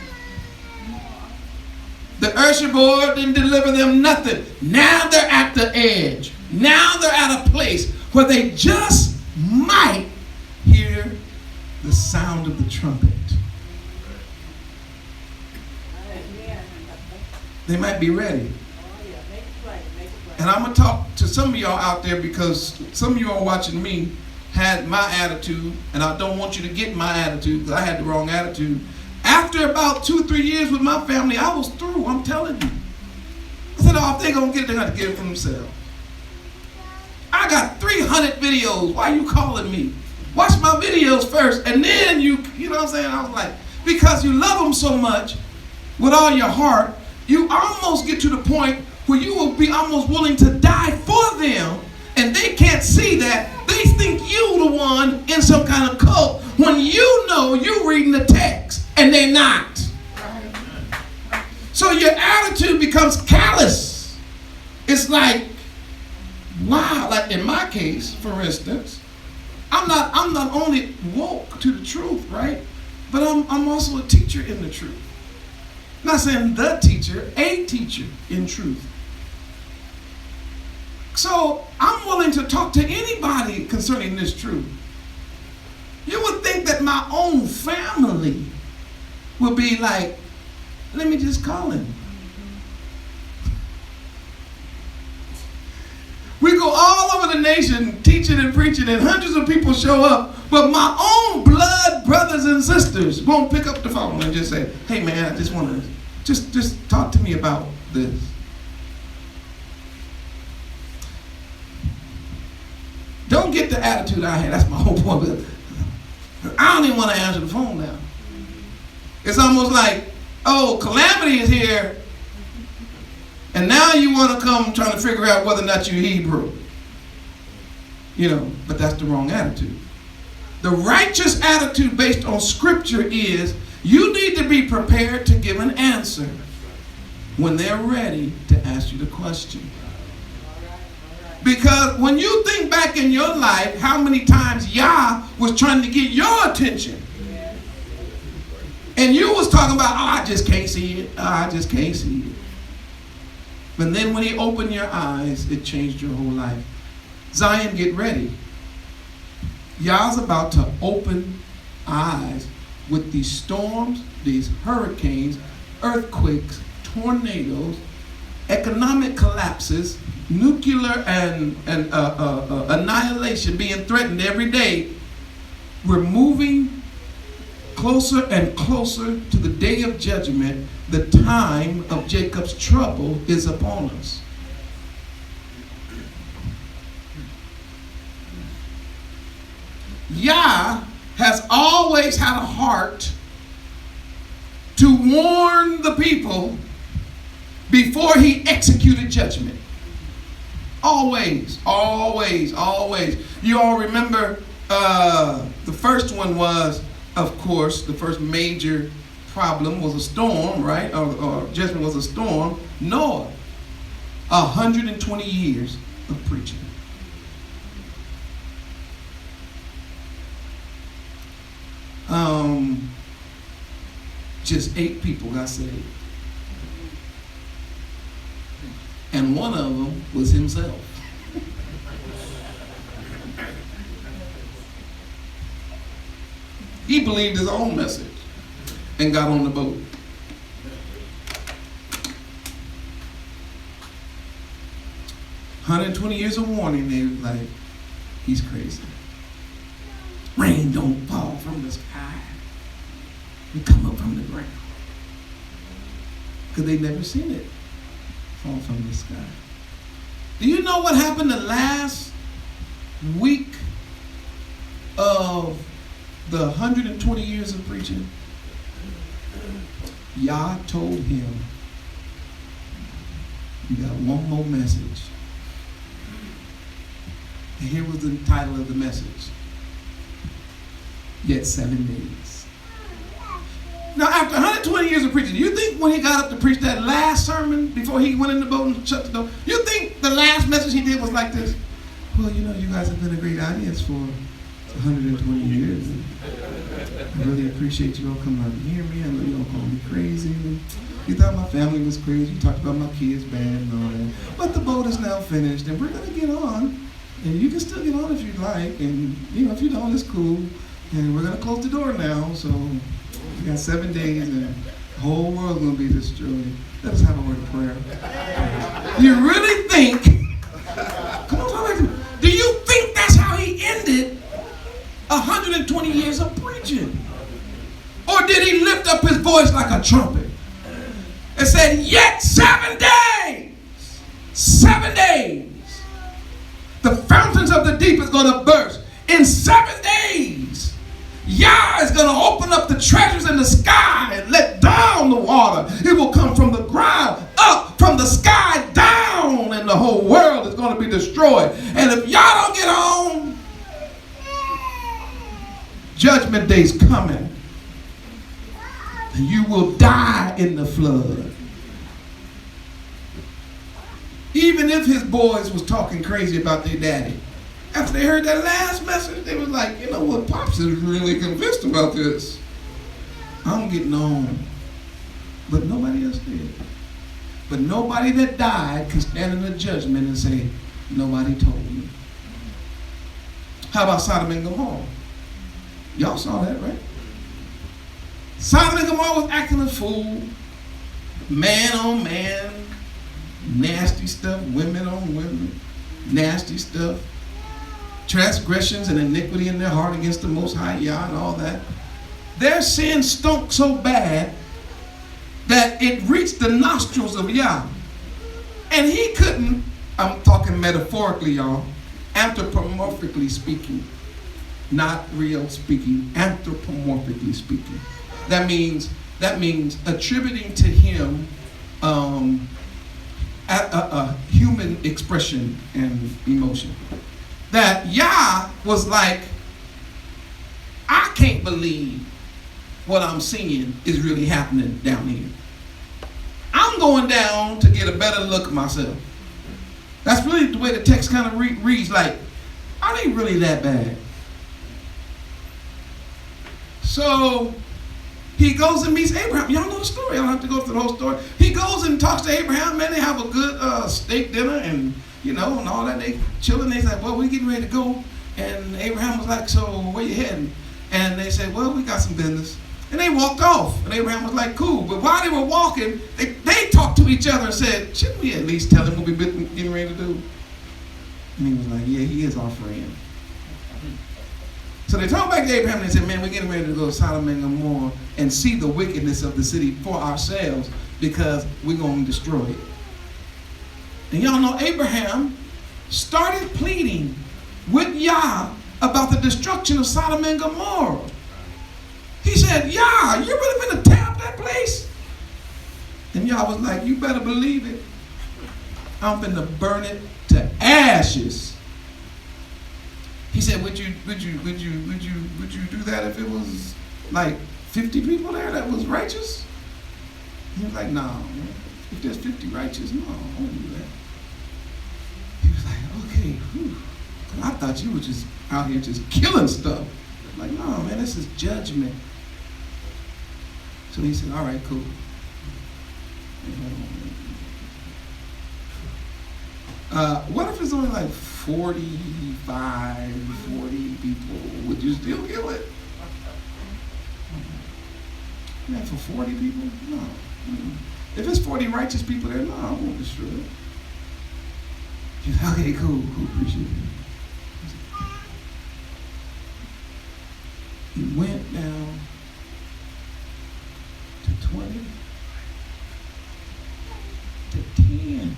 The usher board didn't deliver them nothing. Now they're at the edge. Now they're at a place where they just might hear the sound of the trumpet. They might be ready. And I'm going to talk to some of y'all out there, because some of y'all watching me had my attitude, and I don't want you to get my attitude, because I had the wrong attitude. After about 2-3 years with my family, I was through, I'm telling you. I said, oh, if they're going to get it, they're going to get it for themselves. I got 300 videos. Why are you calling me? Watch my videos first, and then you know what I'm saying? I was like, because you love them so much with all your heart, you almost get to the point where you will be almost willing to die for them, and they can't see that. They think you the one in some kind of cult when you know you're reading the text and they're not. So your attitude becomes callous. It's like, wow, like in my case, for instance, I'm not only woke to the truth, right? But I'm also a teacher in the truth. I'm not saying the teacher, a teacher in truth. So I'm willing to talk to anybody concerning this truth. You would think that my own family would be like, let me just call him. We go all over the nation teaching and preaching, and hundreds of people show up, but my own blood brothers and sisters won't pick up the phone and just say, hey man, I just want to just talk to me about this. Don't get the attitude I had. That's my whole point. I don't even want to answer the phone now. It's almost like, oh, calamity is here, and now you want to come trying to figure out whether or not you're Hebrew. But that's the wrong attitude. The righteous attitude based on Scripture is you need to be prepared to give an answer when they're ready to ask you the question. Because when you think back in your life, how many times Yah was trying to get your attention? And you was talking about, oh, I just can't see it. Oh, I just can't see it. But then when he opened your eyes, it changed your whole life. Zion, get ready. Yah's about to open eyes with these storms, these hurricanes, earthquakes, tornadoes, economic collapses, nuclear and annihilation being threatened every day, we're moving closer and closer to the day of judgment. The time of Jacob's trouble is upon us. Yah has always had a heart to warn the people before he executed judgment. Always, always, always. You all remember the first one was, of course, the first major problem was a storm, right? Or judgment was a storm. Noah, 120 years of preaching. Just 8 people got saved. And one of them was himself. He believed his own message and got on the boat. $120 years of warning, they were like, he's crazy. Rain don't fall from the sky. It come up from the ground. Because they never seen it fall from the sky. Do you know what happened the last week of the 120 years of preaching? Yah told him, you got one more message. And here was the title of the message. Yet 7 days. Now, after 120 years of preaching, you think when he got up to preach that last sermon before he went in the boat and shut the door, you think the last message he did was like this? Well, you know, you guys have been a great audience for 120 years. And I really appreciate you all coming out and hear me. I know you all call me crazy. And you thought my family was crazy. You talked about my kids bad and all that. But the boat is now finished, and we're going to get on. And you can still get on if you'd like. And, you know, if you don't, it's cool. And we're going to close the door now. So we got 7 days, and the whole world's going to be destroyed. Let us have a word of prayer. You really think, come on, talk back to me. Do you think that's how he ended 120 years of preaching? Or did he lift up his voice like a trumpet and said, yet 7 days, 7 days, the fountains of the deep is going to burst. In 7 days, Yah is going to open up the treasures in the sky and let down the water. It will come from the ground up, from the sky down, and the whole world is going to be destroyed. And if y'all don't get on, judgment day's coming. And you will die in the flood. Even if his boys was talking crazy about their daddy, after they heard that last message, they was like, you know what, Pops is really convinced about this. I'm getting on. But nobody else did. But nobody that died can stand in the judgment and say, nobody told me. How about Sodom and Gomorrah? Y'all saw that, right? Sodom and Gomorrah was acting a fool. Man on man. Nasty stuff. Women on women. Nasty stuff. Transgressions and iniquity in their heart against the Most High Yah and all that. Their sin stunk so bad that it reached the nostrils of Yah. And he couldn't, I'm talking metaphorically, y'all, anthropomorphically speaking, not real speaking, anthropomorphically speaking. That means attributing to him a human expression and emotion. That Yah was like, I can't believe what I'm seeing is really happening down here. I'm going down to get a better look at myself. That's really the way the text kind of reads, like, are they really that bad? So he goes and meets Abraham. Y'all know the story. I don't have to go through the whole story. He goes and talks to Abraham. Man, they have a good steak dinner and, you know, and all that. They chilling. They say, well, we're getting ready to go. And Abraham was like, so where you heading? And they said, well, we got some business. And they walked off. And Abraham was like, cool. But while they were walking, they talked to each other and said, shouldn't we at least tell him what we've been getting ready to do? And he was like, yeah, he is our friend. So they talked back to Abraham and they said, man, we're getting ready to go to Sodom and Gomorrah and see the wickedness of the city for ourselves because we're going to destroy it. And y'all know Abraham started pleading with Yah about the destruction of Sodom and Gomorrah. He said, Yah, you really going to tear up that place? And Yah was like, you better believe it. I'm going to burn it to ashes. He said, would you do that if it was like 50 people there that was righteous? He was like, no, man. If there's 50 righteous, no, I won't do that. He was like, okay, whew. I thought you were just out here just killing stuff. Like, no, man, this is judgment. So he said, all right, cool. What if it's only like 45, 40 people? Would you still kill it? Man, for 40 people? No. If it's 40 righteous people there, no, I won't destroy it. He's like, okay, cool, appreciate it. He went down to 20, to 10.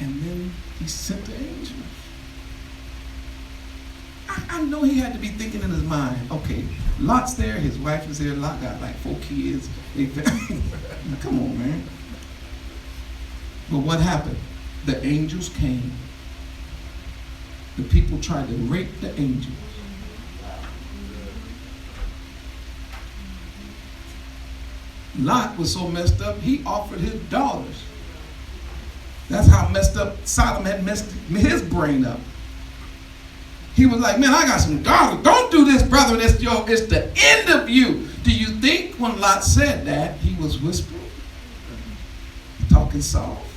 And then he sent the angels. I know he had to be thinking in his mind, okay, Lot's there, his wife is there, Lot got like 4 kids. Come on, man. But what happened? The angels came. The people tried to rape the angels. Lot was so messed up, he offered his daughters. That's how messed up Sodom had messed his brain up. He was like, man, I got some daughters. Don't do this, brother. It's the end of you. Do you think when Lot said that, he was whispering? Talking soft?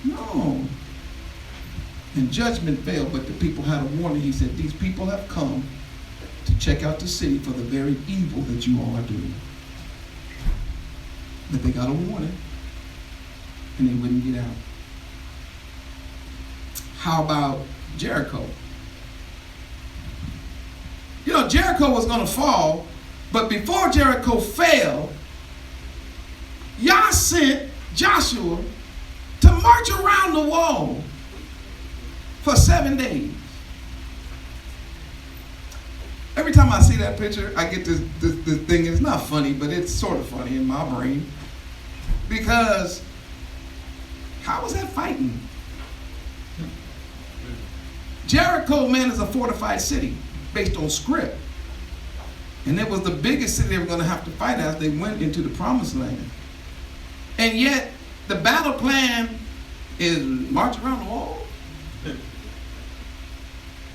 No. And judgment fell, but the people had a warning. He said, these people have come to check out the city for the very evil that you all are doing. But they got a warning, and they wouldn't get out. How about Jericho? You know, Jericho was going to fall, but before Jericho fell, Yah sent Joshua to march around the wall for 7 days. Every time I see that picture, I get this thing. It's not funny, but it's sort of funny in my brain. Because how was that fighting? Jericho, man, is a fortified city based on script. And it was the biggest city they were going to have to fight as they went into the promised land. And yet, the battle plan is march around the wall.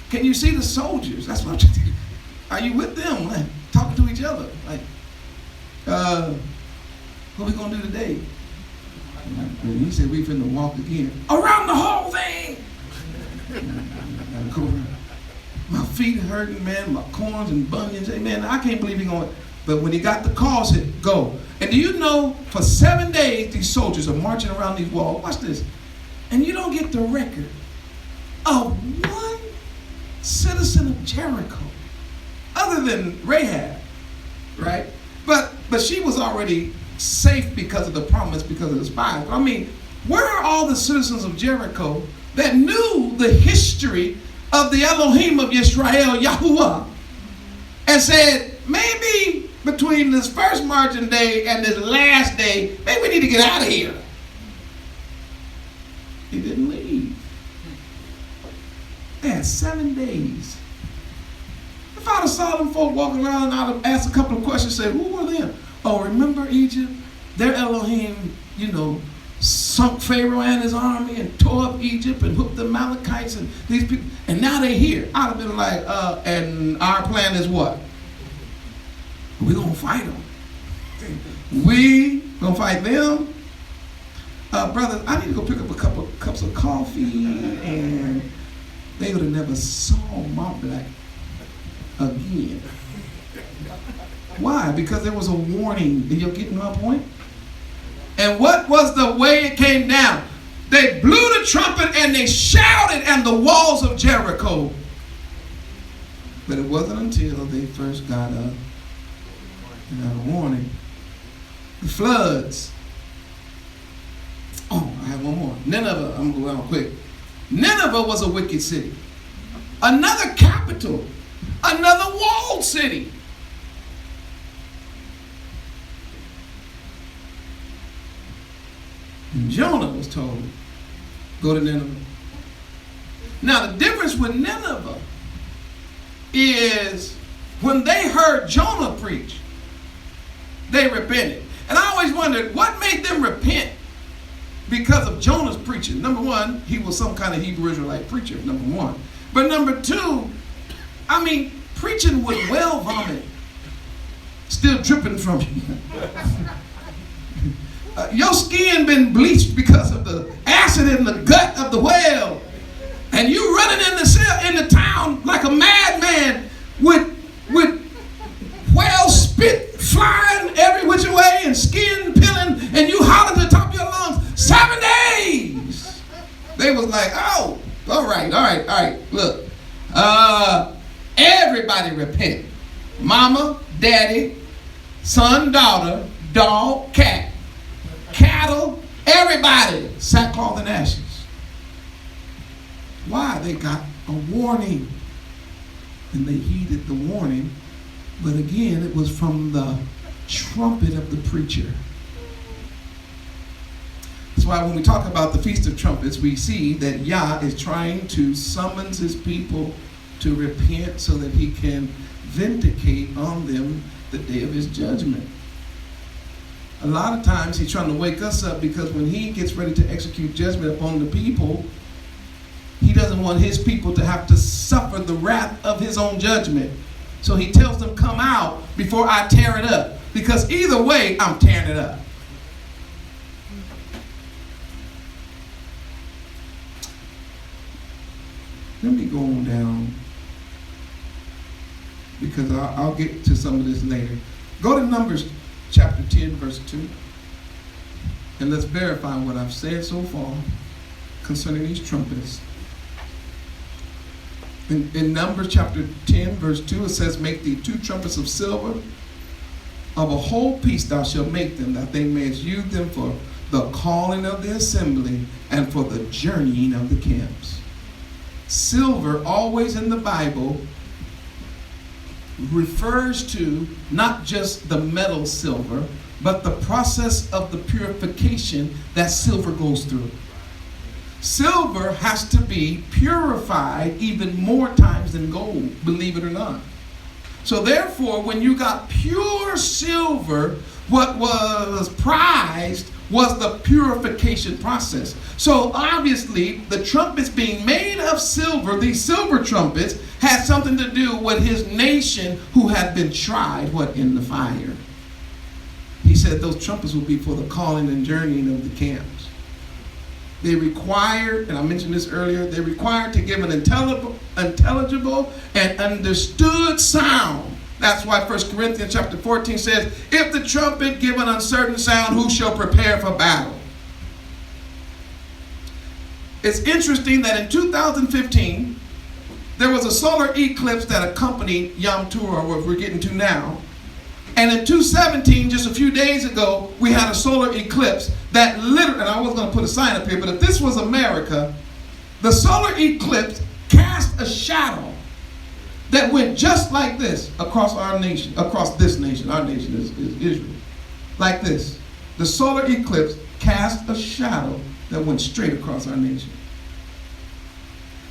Can you see the soldiers? That's what I'm trying to. Are you with them? Like, talking to each other. Like, what we going to do today? And he said, we finna walk again. Around the whole thing! I gotta go around. My feet hurting, man. My corns and bunions. Hey, man, I can't believe he going. But when he got the call, said, go. And do you know, for 7 days, these soldiers are marching around these walls. Watch this. And you don't get the record of one citizen of Jericho, other than Rahab, right? But she was already safe because of the promise, because of the spies. I mean, where are all the citizens of Jericho that knew the history of the Elohim of Yisrael, Yahuwah, and said, maybe between this first marching day and this last day, maybe we need to get out of here? He didn't leave. They had 7 days. If I'd have saw them folk walking around and I'd have asked a couple of questions, say, who were them? Oh, remember Egypt? Their Elohim, sunk Pharaoh and his army and tore up Egypt and hooked the Amalekites and these people. And now they're here. I'd have been like, and our plan is what? We're going to fight them. We going to fight them? Brothers, I need to go pick up a couple of cups of coffee, and they would have never saw my black. again. Why? Because there was a warning. You're getting my point? And what was the way it came down? They blew the trumpet and they shouted, and the walls of Jericho. But it wasn't until they first got a warning. The floods. Oh, I have one more. Nineveh, I'm going to go down quick. Nineveh was a wicked city. Another capital. Another walled city. And Jonah was told, go to Nineveh. Now the difference with Nineveh is when they heard Jonah preach, they repented. And I always wondered what made them repent because of Jonah's preaching. Number one, he was some kind of Hebrew Israelite preacher, number one. But number two, I mean, preaching with well vomit still dripping from you. Your skin been bleached because of the acid in the gut of the whale. And you running in the town like a madman with whale spit flying every which way and skin peeling, and you hollering to the top of your lungs, 7 days. They was like, oh, all right, look. Everybody repent. Mama, daddy, son, daughter, dog, cat, cattle, everybody, sackcloth and ashes. Why? They got a warning. And they heeded the warning. But again, it was from the trumpet of the preacher. That's why when we talk about the Feast of Trumpets, we see that Yah is trying to summons his people to repent so that he can vindicate on them the day of his judgment. A lot of times he's trying to wake us up because when he gets ready to execute judgment upon the people, he doesn't want his people to have to suffer the wrath of his own judgment. So he tells them, come out before I tear it up. Because either way, I'm tearing it up. Let me go on down, because I'll get to some of this later. Go to Numbers chapter 10, verse 2. And let's verify what I've said so far concerning these trumpets. In Numbers chapter 10, verse 2, it says, make thee 2 trumpets of silver. Of a whole piece thou shalt make them, that they may use them for the calling of the assembly and for the journeying of the camps. Silver, always in the Bible, refers to not just the metal silver, but the process of the purification that silver goes through. Silver has to be purified even more times than gold, believe it or not. So therefore, when you got pure silver, what was prized was the purification process. So obviously, the trumpets being made of silver, these silver trumpets, had something to do with his nation who had been tried, in the fire. He said those trumpets will be for the calling and journeying of the camps. They required, and I mentioned this earlier, they required to give an intelligible and understood sound. That's why 1 Corinthians chapter 14 says, if the trumpet give an uncertain sound, who shall prepare for battle? It's interesting that in 2015, there was a solar eclipse that accompanied Yom Teruah, where we're getting to now. And in 2017, just a few days ago, we had a solar eclipse that literally, and I was going to put a sign up here, but if this was America, the solar eclipse cast a shadow that went just like this across our nation, across this nation. Our nation is Israel. Like this. The solar eclipse cast a shadow that went straight across our nation.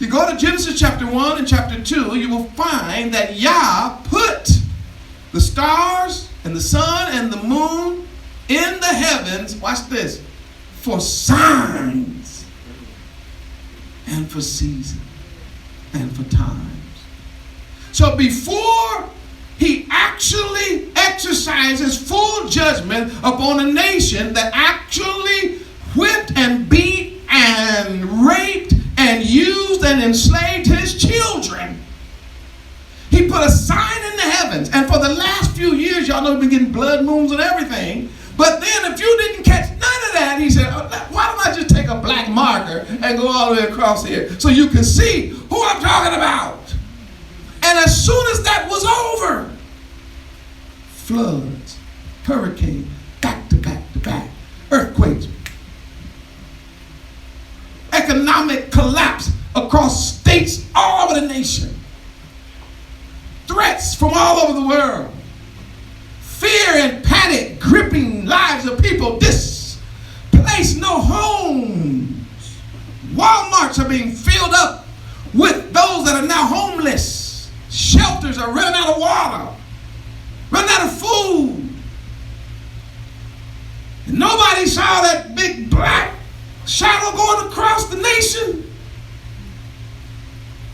You go to Genesis chapter 1 and chapter 2, you will find that Yah put the stars and the sun and the moon in the heavens, watch this, for signs and for seasons and for times. So before he actually exercises full judgment upon a nation that actually whipped and beat and raped and used and enslaved his children, he put put a sign in the heavens. And for the last few years, y'all know we've been getting blood moons and everything. But then if you didn't catch none of that, he said, why don't I just take a black marker and go all the way across here so you can see who I'm talking about? And as soon as that was over, floods, hurricanes, back to back to back, earthquakes, economic collapse across states all over the nation, threats from all over the world, fear and panic gripping lives of people, displaced, no homes. Walmarts are being filled up with those that are now homeless. Shelters are running out of water, running out of food. And nobody saw that big black shadow going across the nation.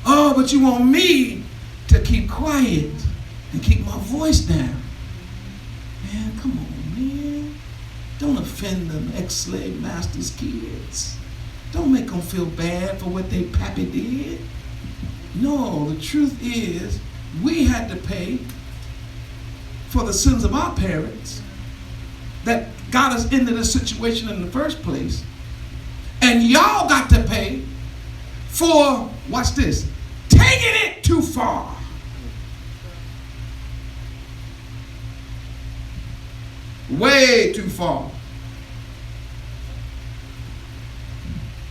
Oh, but you want me to keep quiet and keep my voice down. Man, come on, man. Don't offend them ex-slave masters' kids. Don't make them feel bad for what they pappy did. No, the truth is, we had to pay for the sins of our parents that got us into this situation in the first place. And y'all got to pay for, watch this, taking it too far. Way too far.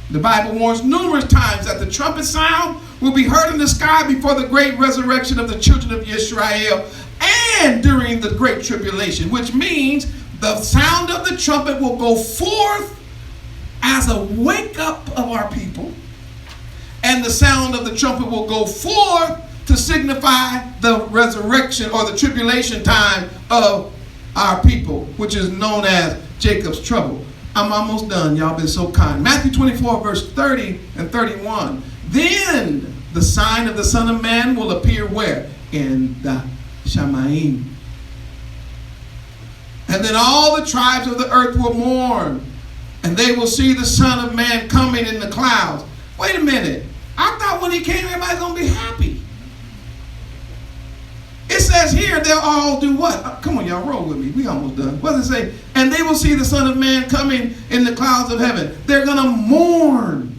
The Bible warns numerous times that the trumpet sound will be heard in the sky before the great resurrection of the children of Israel and during the great tribulation, which means the sound of the trumpet will go forth as a wake up of our people, and the sound of the trumpet will go forth to signify the resurrection or the tribulation time of our people, which is known as Jacob's trouble. I'm almost done. Y'all been so kind. Matthew 24, verse 30 and 31. Then the sign of the Son of Man will appear where? In the Shamayim. And then all the tribes of the earth will mourn, and they will see the Son of Man coming in the clouds. Wait a minute. I thought when he came, everybody's going to be happy. It says here they'll all do what? Come on, y'all, roll with me. We almost done. What does it say? And they will see the Son of Man coming in the clouds of heaven. They're going to mourn.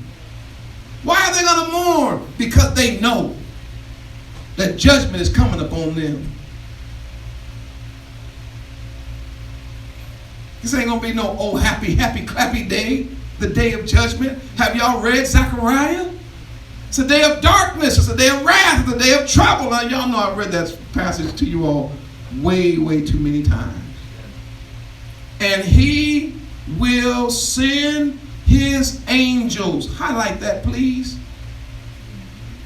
Why are they going to mourn? Because they know that judgment is coming upon them. This ain't going to be no, oh, happy, happy, clappy day, the day of judgment. Have y'all read Zechariah? It's a day of darkness. It's a day of wrath. It's a day of trouble. Now, y'all know I've read that passage to you all way, way too many times. And he will send his angels. Highlight that, please.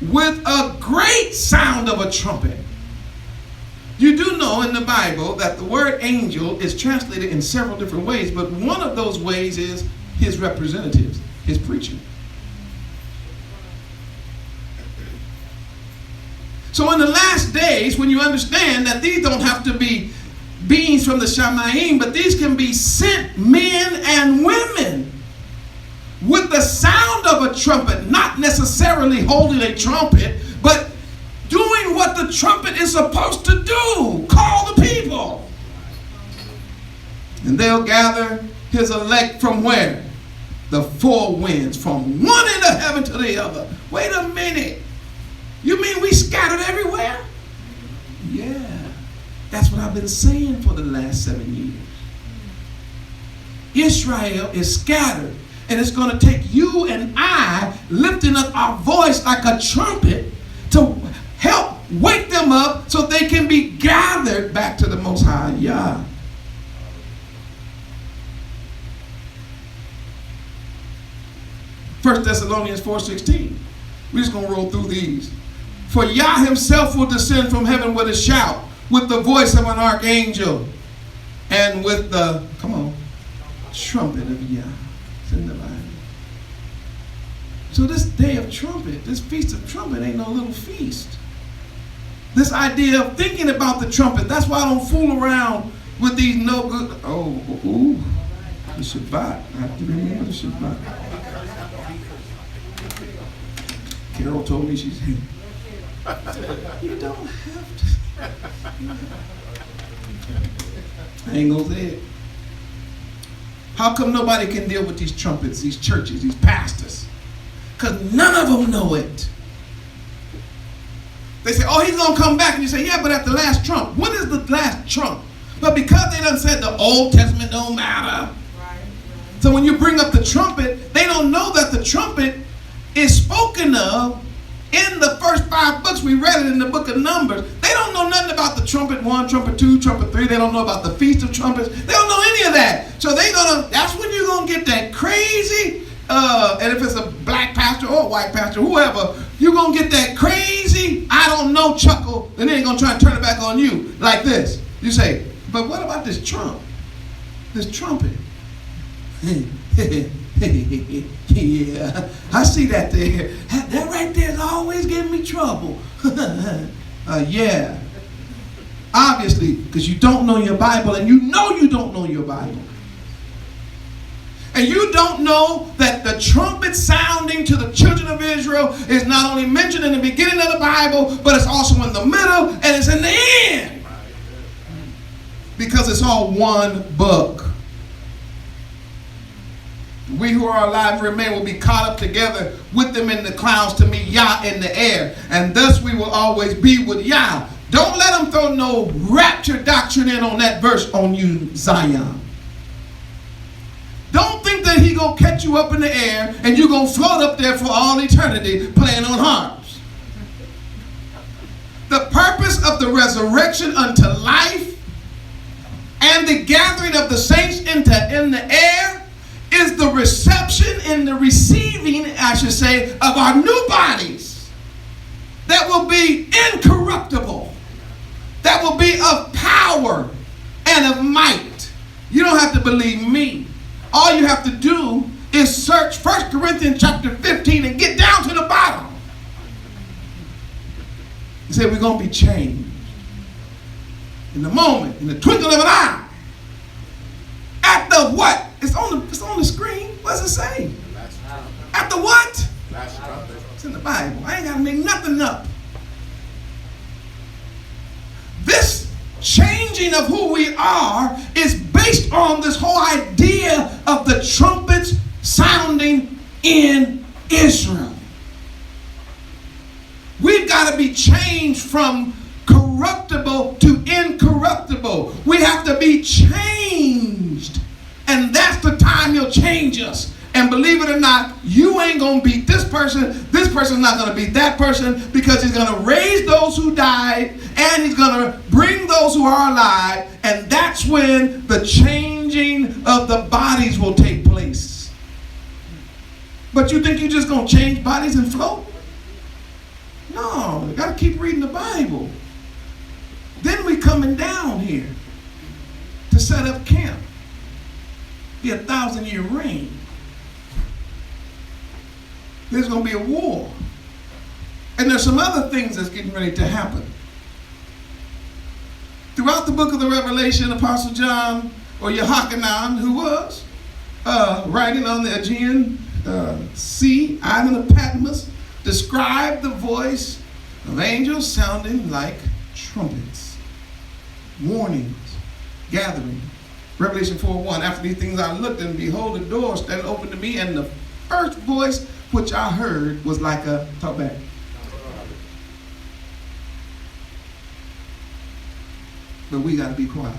With a great sound of a trumpet. You do know in the Bible that the word angel is translated in several different ways, but one of those ways is his representatives, his preaching. So in the last days, when you understand that these don't have to be beings from the Shamayim, but these can be sent men and women with the sound of a trumpet, not necessarily holding a trumpet, but doing what the trumpet is supposed to do, call the people. And they'll gather his elect from where? The four winds, from one end of heaven to the other. Wait a minute. You mean we scattered everywhere? Yeah. That's what I've been saying for the last 7 years. Israel is scattered. And it's going to take you and I lifting up our voice like a trumpet to help wake them up so they can be gathered back to the Most High Yah. First Thessalonians 4:16. We're just going to roll through these. For Yah himself will descend from heaven with a shout, with the voice of an archangel, and with the, come on, trumpet of Yah. It's in the Bible. So this day of trumpet, this feast of trumpet ain't no little feast. This idea of thinking about the trumpet, that's why I don't fool around with these no good, the Shabbat. I have to remember the Shabbat. Carol told me she's here. You don't have to. I ain't gonna say it. How come nobody can deal with these trumpets, these churches, these pastors? Because none of them know it. They say, oh, he's going to come back. And you say, yeah, but at the last trump. When is the last trump? But because they done said the Old Testament don't matter. Right. So when you bring up the trumpet, they don't know that the trumpet is spoken of in the first 5 books. We read it in the book of Numbers. They don't know nothing about the trumpet 1, trumpet 2, trumpet 3. They don't know about the Feast of Trumpets. They don't know any of that. So that's when you're going to get that crazy, and if it's a black pastor or a white pastor, whoever, you're going to get that crazy, I don't know chuckle, and they're going to try and turn it back on you like this. You say, but what about this trump? This trumpet? Yeah, I see that there. That right there is always giving me trouble. Yeah. Obviously, because you don't know your Bible, and you know you don't know your Bible. And you don't know that the trumpet sounding to the children of Israel is not only mentioned in the beginning of the Bible, but it's also in the middle and it's in the end. Because it's all one book. We who are alive and remain will be caught up together with them in the clouds to meet Yah in the air. And thus we will always be with Yah. Don't let them throw no rapture doctrine in on that verse on you, Zion. Don't think that he gonna catch you up in the air and you're gonna float up there for all eternity playing on harps. The purpose of the resurrection unto life and the gathering of the saints in the air is the reception and the receiving, I should say, of our new bodies that will be incorruptible, that will be of power and of might. You don't have to believe me. All you have to do is search 1 Corinthians chapter 15 and get down to the bottom. He said we're going to be changed in the moment, in the twinkling of an eye. At the what? It's on the screen. What does it say? At the what? It's in the Bible. I ain't got to make nothing up. This changing of who we are is based on this whole idea of the trumpets sounding in Israel. We've got to be changed from corruptible to incorruptible. We have to be changed. And that's the time he'll change us. And believe it or not, you ain't going to beat this person. This person's not going to beat that person, because he's going to raise those who died and he's going to bring those who are alive. And that's when the changing of the bodies will take place. But you think you're just going to change bodies and float? No, you got to keep reading the Bible. Then we coming down here to set up camp. Be a 1,000-year reign. There's going to be a war. And there's some other things that's getting ready to happen. Throughout the book of the Revelation, Apostle John, or Yehochanan, who was writing on the Aegean Sea, island of Patmos, described the voice of angels sounding like trumpets, warnings, gathering. Revelation 4:1, after these things I looked, and behold, the door standing open to me, and the first voice which I heard was like a, talk back. But we got to be quiet.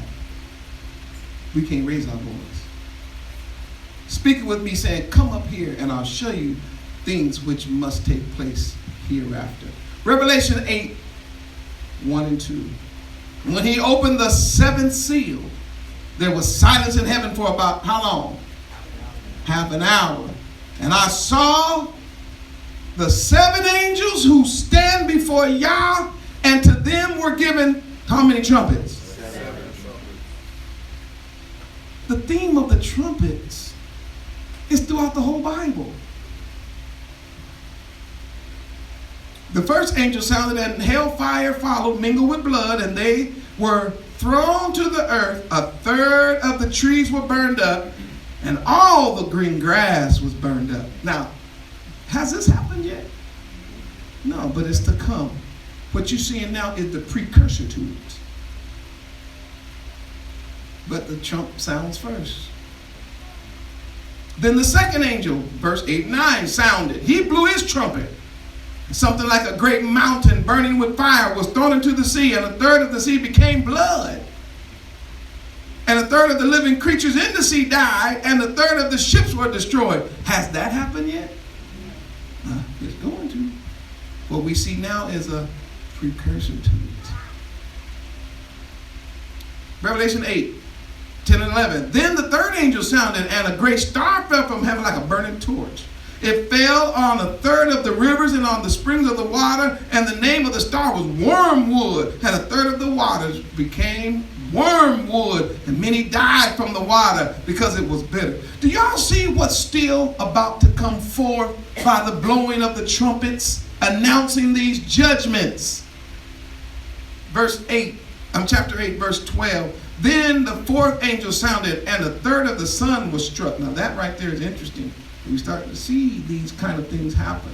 We can't raise our voice. Speaking with me, saying, come up here and I'll show you things which must take place hereafter. Revelation 8:1 and 2. When he opened the seventh seal, there was silence in heaven for about how long? Half an hour. And I saw the 7 angels who stand before Yah, and to them were given how many trumpets? 7 trumpets. The theme of the trumpets is throughout the whole Bible. The first angel sounded, and hellfire followed, mingled with blood, and they were thrown to the earth. 1/3 of the trees were burned up, and all the green grass was burned up. Now, has this happened yet? No, but it's to come. What you're seeing now is the precursor to it. But the trump sounds first. Then the second angel, verse 8 and 9, sounded. He blew his trumpet. Something like a great mountain burning with fire was thrown into the sea, and a third of the sea became blood. And a third of the living creatures in the sea died, and a third of the ships were destroyed. Has that happened yet? It's going to. What we see now is a precursor to it. Revelation 8, 10 and 11. Then the third angel sounded, and a great star fell from heaven like a burning torch. It fell on a third of the rivers and on the springs of the water, and the name of the star was wormwood. And a third of the waters became wormwood, and many died from the water because it was bitter. Do y'all see what's still about to come forth by the blowing of the trumpets, announcing these judgments? Chapter 8, verse 12. Then the fourth angel sounded, and a third of the sun was struck. Now that right there is interesting. We start to see these kind of things happen.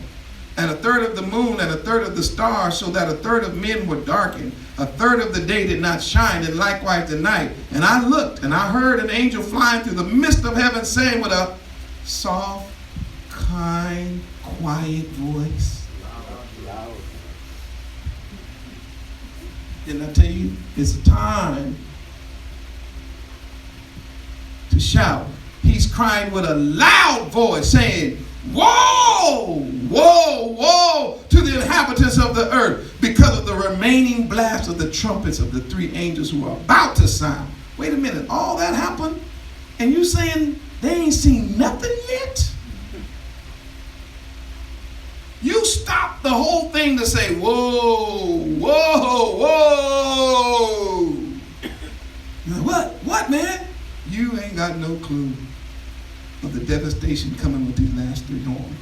And a third of the moon and a third of the stars, so that a third of men were darkened. A third of the day did not shine, and likewise the night. And I looked, and I heard an angel flying through the midst of heaven, saying with a soft, kind, quiet voice. Loud. Didn't I tell you? It's a time to shout. He's crying with a loud voice, saying, woe, woe, woe to the inhabitants of the earth, because of the remaining blast of the trumpets of the three angels who are about to sound. Wait a minute, all that happened? And you saying they ain't seen nothing yet? You stop the whole thing to say, whoa, whoa, whoa. What, man? You ain't got no clue of the devastation coming with these last three horns.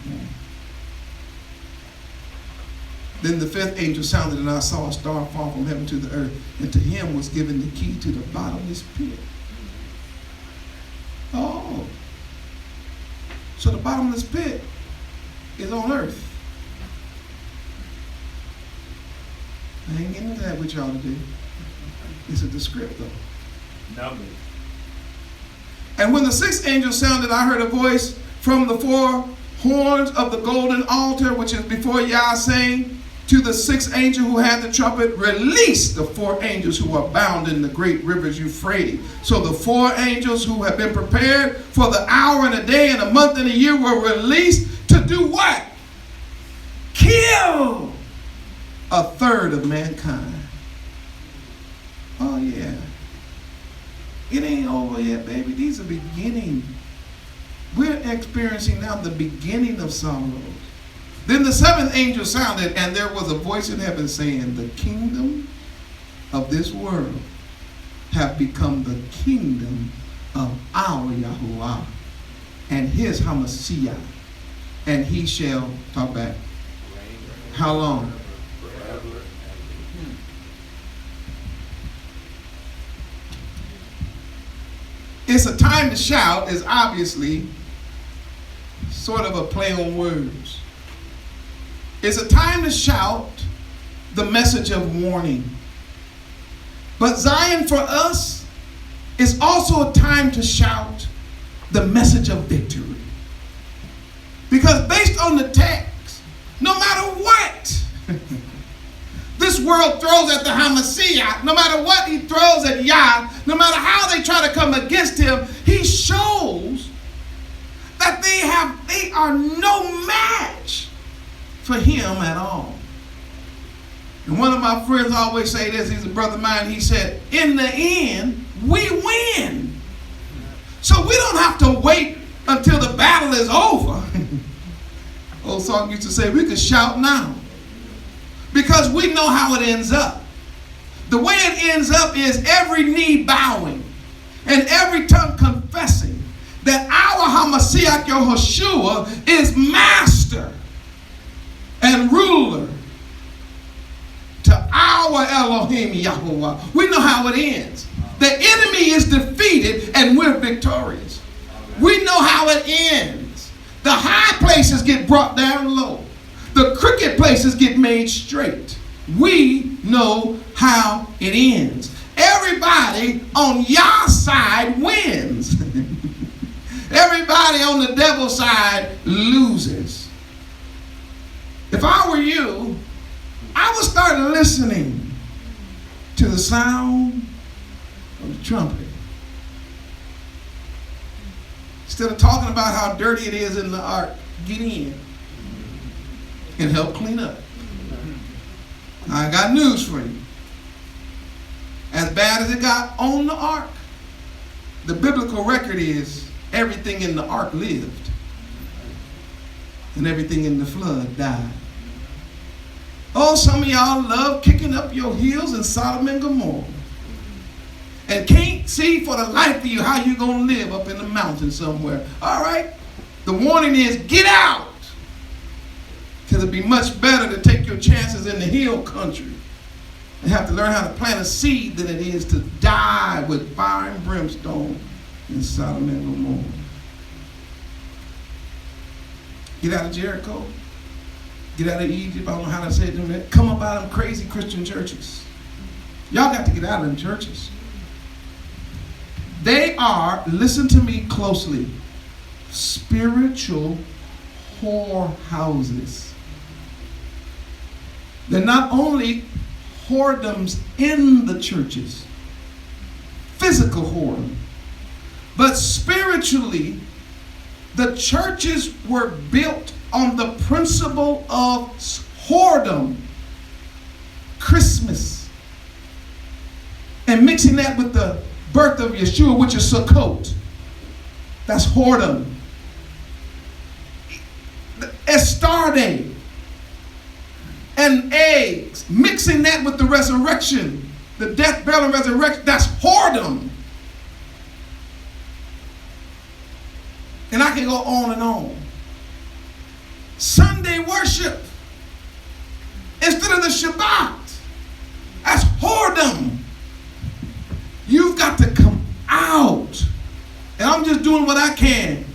Then the fifth angel sounded, and I saw a star fall from heaven to the earth, and to him was given the key to the bottomless pit. Oh. So the bottomless pit is on earth. I ain't getting into that with y'all today. It's a descriptor. Number. And when the sixth angel sounded, I heard a voice from the four horns of the golden altar, which is before Yah, saying to the sixth angel who had the trumpet, release the four angels who are bound in the great rivers Euphrates. So the four angels who have been prepared for the hour and a day and a month and a year were released to do what? Kill a third of mankind. Oh yeah. It ain't over yet, baby. These are beginning. We're experiencing now the beginning of sorrows. Then the seventh angel sounded, and there was a voice in heaven saying, the kingdom of this world have become the kingdom of our Yahuwah and his Hamashiach, and he shall, talk back, how long? It's a time to shout is obviously sort of a play on words. It's a time to shout the message of warning. But Zion for us is also a time to shout the message of victory. Because based on the text, no matter what this world throws at the Hamashiach, no matter what he throws at Yah, no matter how they try to come against him, he shows that they are no match for him at all. And one of my friends always say this, he's a brother of mine, he said, in the end, we win. So we don't have to wait until the battle is over. Old song used to say, we can shout now. Because we know how it ends up. The way it ends up is every knee bowing and every tongue confessing that our Hamashiach Yahushua is master and ruler to our Elohim Yahuwah. We know how it ends. The enemy is defeated and we're victorious. We know how it ends. The high places get brought down low. The crooked places get made straight. we know how it ends. Everybody on your side wins. Everybody on the devil's side loses. If I were you, I would start listening to the sound of the trumpet. Instead of talking about how dirty it is in the ark, get in and help clean up. I got news for you. As bad as it got on the ark, the biblical record is everything in the ark lived and everything in the flood died. Oh, some of y'all love kicking up your heels in Sodom and Gomorrah and can't see for the life of you how you're going to live up in the mountains somewhere. All right, the warning is get out, because it'd be much better to take your chances in the hill country and have to learn how to plant a seed than it is to die with fire and brimstone in Sodom and Gomorrah. Get out of Jericho. Get out of Egypt. I don't know how to say it. Come up out of them crazy Christian churches. Y'all got to get out of them churches. They are, listen to me closely, spiritual whorehouses. They're not only whoredoms in the churches, physical whoredom, but spiritually, the churches were built on the principle of whoredom, Christmas, and mixing that with the birth of Yeshua, which is Sukkot. That's whoredom. Astarte and eggs, mixing that with the resurrection, the death, burial, and resurrection, that's whoredom. And I can go on and on. Sunday worship instead of the Shabbat, that's whoredom. You've got to come out. And I'm just doing what I can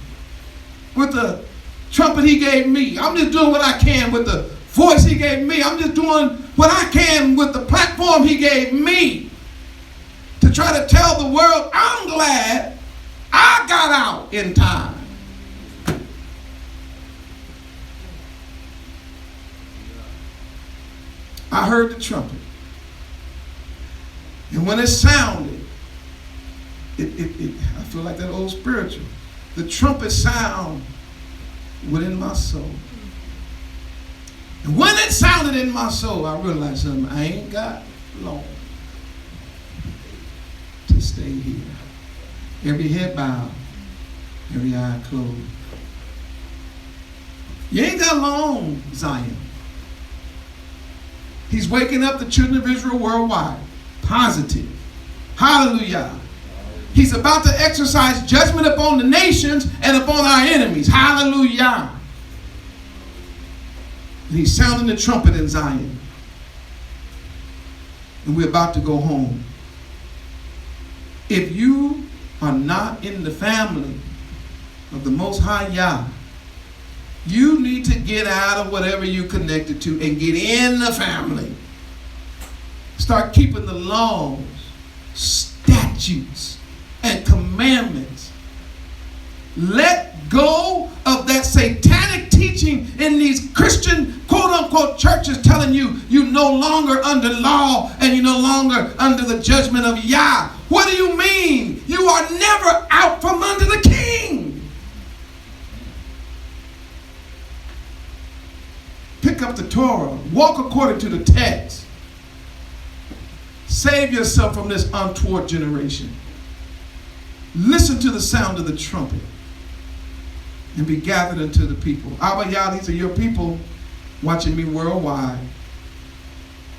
with the trumpet he gave me. I'm just doing what I can with the voice he gave me. I'm just doing what I can with the platform he gave me to try to tell the world I'm glad I got out in time. I heard the trumpet. And when it sounded, I feel like that old spiritual. The trumpet sound within my soul. And when it sounded in my soul, I realized something. I ain't got long to stay here. Every head bowed, every eye closed. You ain't got long, Zion. He's waking up the children of Israel worldwide. Positive. Hallelujah. He's about to exercise judgment upon the nations and upon our enemies. Hallelujah. And he's sounding the trumpet in Zion. And we're about to go home. If you are not in the family of the Most High Yah, you need to get out of whatever you're connected to and get in the family. Start keeping the laws, statutes, and commandments. Let go of that satanic teaching in these Christian quote-unquote churches telling you you're no longer under law and you're no longer under the judgment of Yah. What do you mean? You are never out from under the king. Pick up the Torah. Walk according to the text. Save yourself from this untoward generation. Listen to the sound of the trumpet and be gathered unto the people. Abba Yah, these are your people watching me worldwide.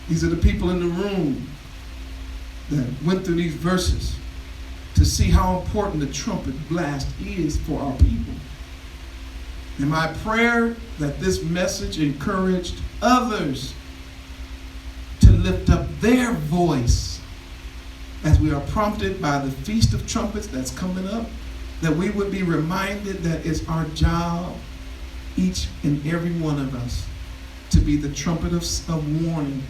These are the people in the room that went through these verses to see how important the trumpet blast is for our people. And my prayer that this message encouraged others to lift up their voice as we are prompted by the Feast of Trumpets that's coming up, that we would be reminded that it's our job, each and every one of us, to be the trumpet of warning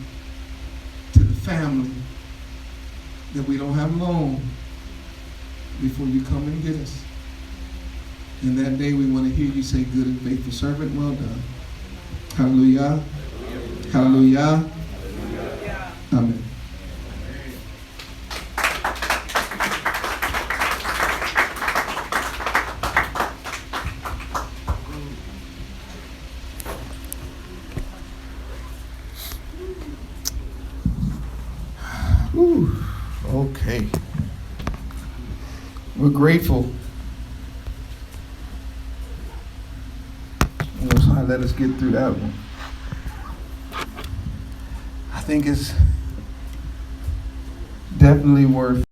family that we don't have long before you come and get us. And that day we want to hear you say, good and faithful servant, well done. Hallelujah. Hallelujah. Amen. Whew. Okay. We're grateful. Most High, let us get through that one. I think it's definitely worth